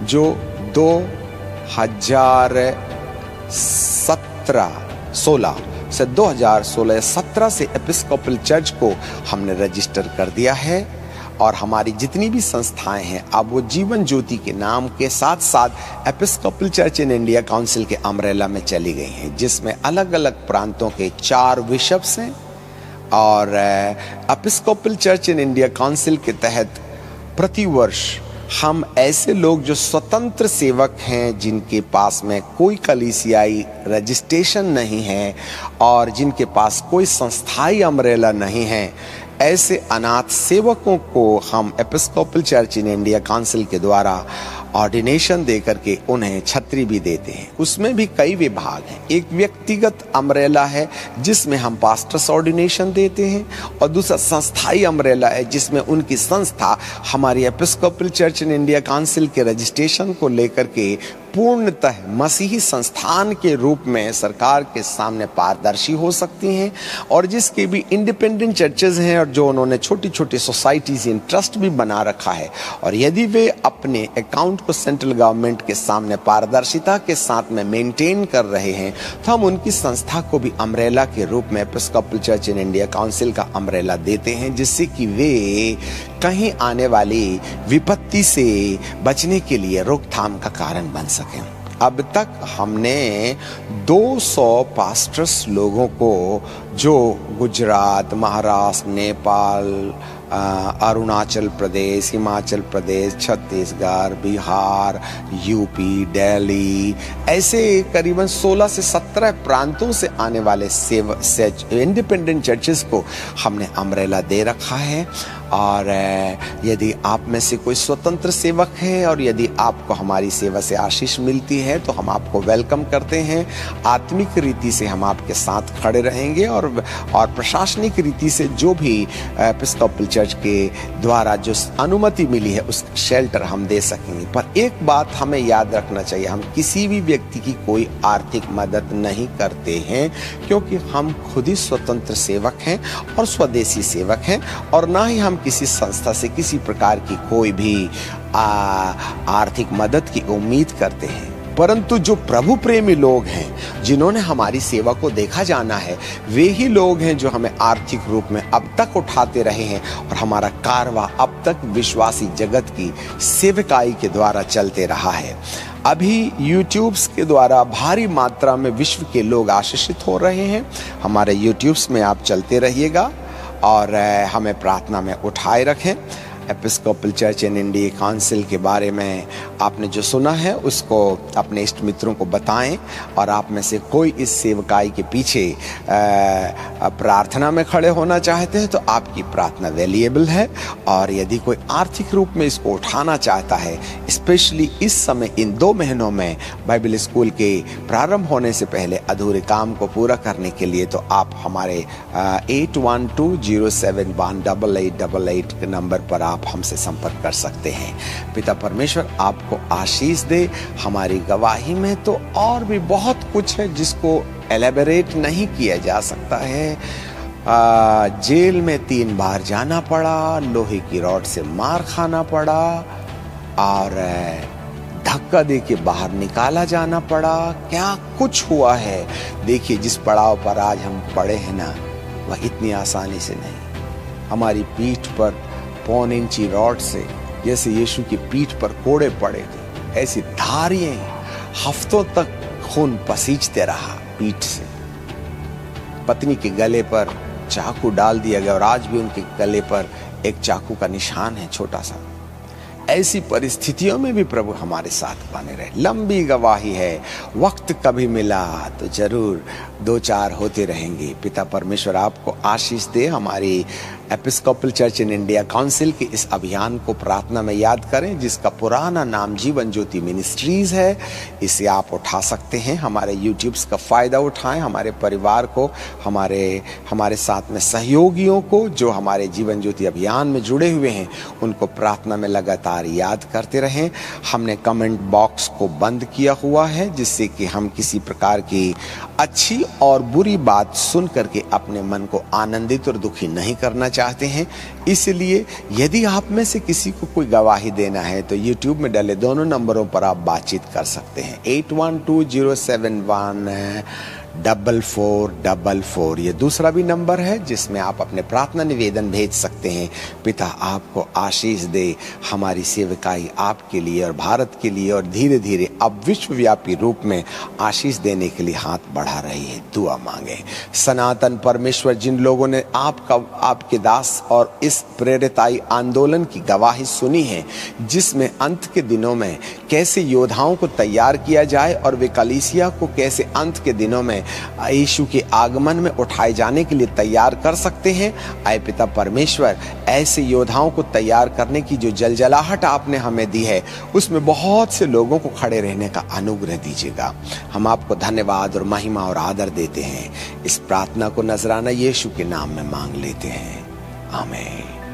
Speaker 1: जो 2016 से एपिस्कोपल चर्च को हमने रजिस्टर कर दिया है। और हमारी जितनी भी संस्थाएं हैं अब वो जीवन ज्योति के नाम के साथ साथ Episcopal church in India council के अम्ब्रेला में चली गई हैं, जिसमें अलग अलग प्रांतों के 4 बिशप्स हैं। और Episcopal church in India council के तहत प्रतिवर्ष हम ऐसे लोग जो स्वतंत्र सेवक हैं, जिनके पास में कोई कलीसियाई रजिस्ट्रेशन नहीं है और जिनके पास कोई संस्थाई अम्ब्रेला नहीं है, ऐसे अनाथ सेवकों को हम Episcopal church in India council के द्वारा ऑर्डिनेशन दे करके उन्हें छतरी भी देते हैं। उसमें भी कई विभाग हैं। एक व्यक्तिगत अम्ब्रेला है जिसमें हम पास्टर्स ऑर्डिनेशन देते हैं, और दूसरा संस्थाई अम्ब्रेला है जिसमें उनकी संस्था हमारी Episcopal church in India council के रजिस्ट्रेशन को लेकर के पूर्णतः मसीही संस्थान के रूप में सरकार के सामने पारदर्शी हो सकती हैं। और जिसके भी इंडिपेंडेंट चर्चेज हैं और जो उन्होंने छोटी छोटी सोसाइटीज इन ट्रस्ट भी बना रखा है, और यदि वे अपने अकाउंट अकाउंट को सेंट्रल गवर्नमेंट के सामने पारदर्शिता के साथ में मेंटेन कर रहे हैं, तो हम उनकी संस्था को भी अम्ब्रेला के रूप में Episcopal church in India council का अम्ब्रेला देते हैं, जिससे कि वे कहीं आने वाली विपत्ति से बचने के लिए रोकथाम का कारण बन सकें। अब तक हमने 200 पास्टर्स लोगों को, जो गुजरात, महाराष्ट्र, नेपाल, अरुणाचल प्रदेश, हिमाचल प्रदेश, छत्तीसगढ़, बिहार, यूपी, दिल्ली, ऐसे करीबन 16 से 17 प्रांतों से आने वाले इंडिपेंडेंट चर्चेस को हमने अम्ब्रेला दे रखा है। और यदि आप में से कोई स्वतंत्र सेवक है और यदि आपको हमारी सेवा से आशीष मिलती है, तो हम आपको वेलकम करते हैं। आत्मिक रीति से हम आपके साथ खड़े रहेंगे और प्रशासनिक रीति से जो भी एपिस्कोपल चर्च के द्वारा जो अनुमति मिली है उस शेल्टर हम दे सकेंगे। पर एक बात हमें याद रखना चाहिए, हम किसी भी व्यक्ति की कोई आर्थिक मदद नहीं करते हैं, क्योंकि हम खुद ही स्वतंत्र सेवक हैं और स्वदेशी सेवक हैं, और ना ही हम किसी संस्था से किसी प्रकार की कोई भी आर्थिक मदद की उम्मीद करते हैं। परंतु जो प्रभु प्रेमी लोग हैं, जिन्होंने हमारी सेवा को देखा जाना है, वे ही लोग हैं जो हमें आर्थिक रूप में अब तक उठाते रहे हैं, और हमारा कारवां अब तक विश्वासी जगत की सेवकाई के द्वारा चलते रहा है। अभी यूट्यूब्स के द्वारा भारी मात्रा में विश्व के लोग आशीषित हो रहे हैं। हमारे यूट्यूब्स में आप चलते रहिएगा और हमें प्रार्थना में उठाए रखें। Episcopal church in India council के बारे में आपने जो सुना है उसको अपने इष्ट मित्रों को बताएं, और आप में से कोई इस सेवकाई के पीछे प्रार्थना में खड़े होना चाहते हैं तो आपकी प्रार्थना वैल्यूएबल है। और यदि कोई आर्थिक रूप में इसको उठाना चाहता है, स्पेशली इस समय इन 2 महीनों में बाइबल स्कूल के प्रारंभ होने से पहले अधूरे काम को पूरा करने के लिए, तो आप हमारे 8120718888 के नंबर पर आप हमसे संपर्क कर सकते हैं। पिता परमेश्वर आपको आशीष दे। हमारी गवाही में तो और भी बहुत कुछ है जिसको एलेबोरेट नहीं किया जा सकता है। जेल में 3 बार जाना पड़ा, लोहे की रॉड से मार खाना पड़ा, और धक्का दे के बाहर निकाला जाना पड़ा। क्या कुछ हुआ है। देखिए, जिस पड़ाव पर आज हम पड़े हैं ना, वह इतनी आसानी से नहीं। हमारी पीठ पर 1 इंची रॉड से, जैसे यीशु की पीठ पर कोड़े पड़े थे, ऐसी धारियां हफ्तों तक खून पसीजते रहा पीठ से। पत्नी के गले पर चाकू डाल दिया गया और आज भी उनके गले पर एक चाकू का निशान है, छोटा सा। ऐसी परिस्थितियों में भी प्रभु हमारे साथ बने रहे। लंबी गवाही है, वक्त कभी मिला तो जरूर 2-4 होते रहेंगे। पिता परमेश्वर आपको आशीष दे। हमारी Episcopal church in India council के इस अभियान को प्रार्थना में याद करें, जिसका पुराना नाम जीवन ज्योति मिनिस्ट्रीज है। इसे आप उठा सकते हैं। हमारे यूट्यूब्स का फायदा उठाएं। हमारे परिवार को, हमारे साथ में सहयोगियों को जो हमारे जीवन ज्योति अभियान में जुड़े हुए हैं, उनको प्रार्थना में लगातार याद करते रहें। हमने कमेंट बॉक्स को बंद किया हुआ है, जिससे कि हम किसी प्रकार की अच्छी और बुरी बात सुन करके अपने मन को आनंदित और दुखी नहीं करना चाहते हैं। इसलिए यदि आप में से किसी को कोई गवाही देना है तो YouTube में डले दोनों नंबरों पर आप बातचीत कर सकते हैं। 8120714444 ये दूसरा भी नंबर है जिसमें आप अपने प्रार्थना निवेदन भेज सकते हैं। पिता आपको आशीष दे। हमारी सेवकाई आपके लिए और भारत के लिए और धीरे धीरे अब विश्वव्यापी रूप में आशीष देने के लिए हाथ बढ़ा रही है। दुआ मांगे। सनातन परमेश्वर, जिन लोगों ने आपके दास और इस प्रेरिताई आंदोलन की गवाही सुनी है, जिसमें अंत के दिनों में कैसे योद्धाओं को तैयार किया जाए और वे कलीसिया को कैसे अंत के दिनों में यीशु के आगमन में उठाए जाने के लिए तैयार कर सकते हैं, आए पिता परमेश्वर ऐसे योद्धाओं को तैयार करने की जो जलजलाहट आपने हमें दी है, उसमें बहुत से लोगों को खड़े रहने का अनुग्रह दीजिएगा। हम आपको धन्यवाद और महिमा और आदर देते हैं। इस प्रार्थना को नजराना यीशु के नाम में मांग लेते हैं। आमीन।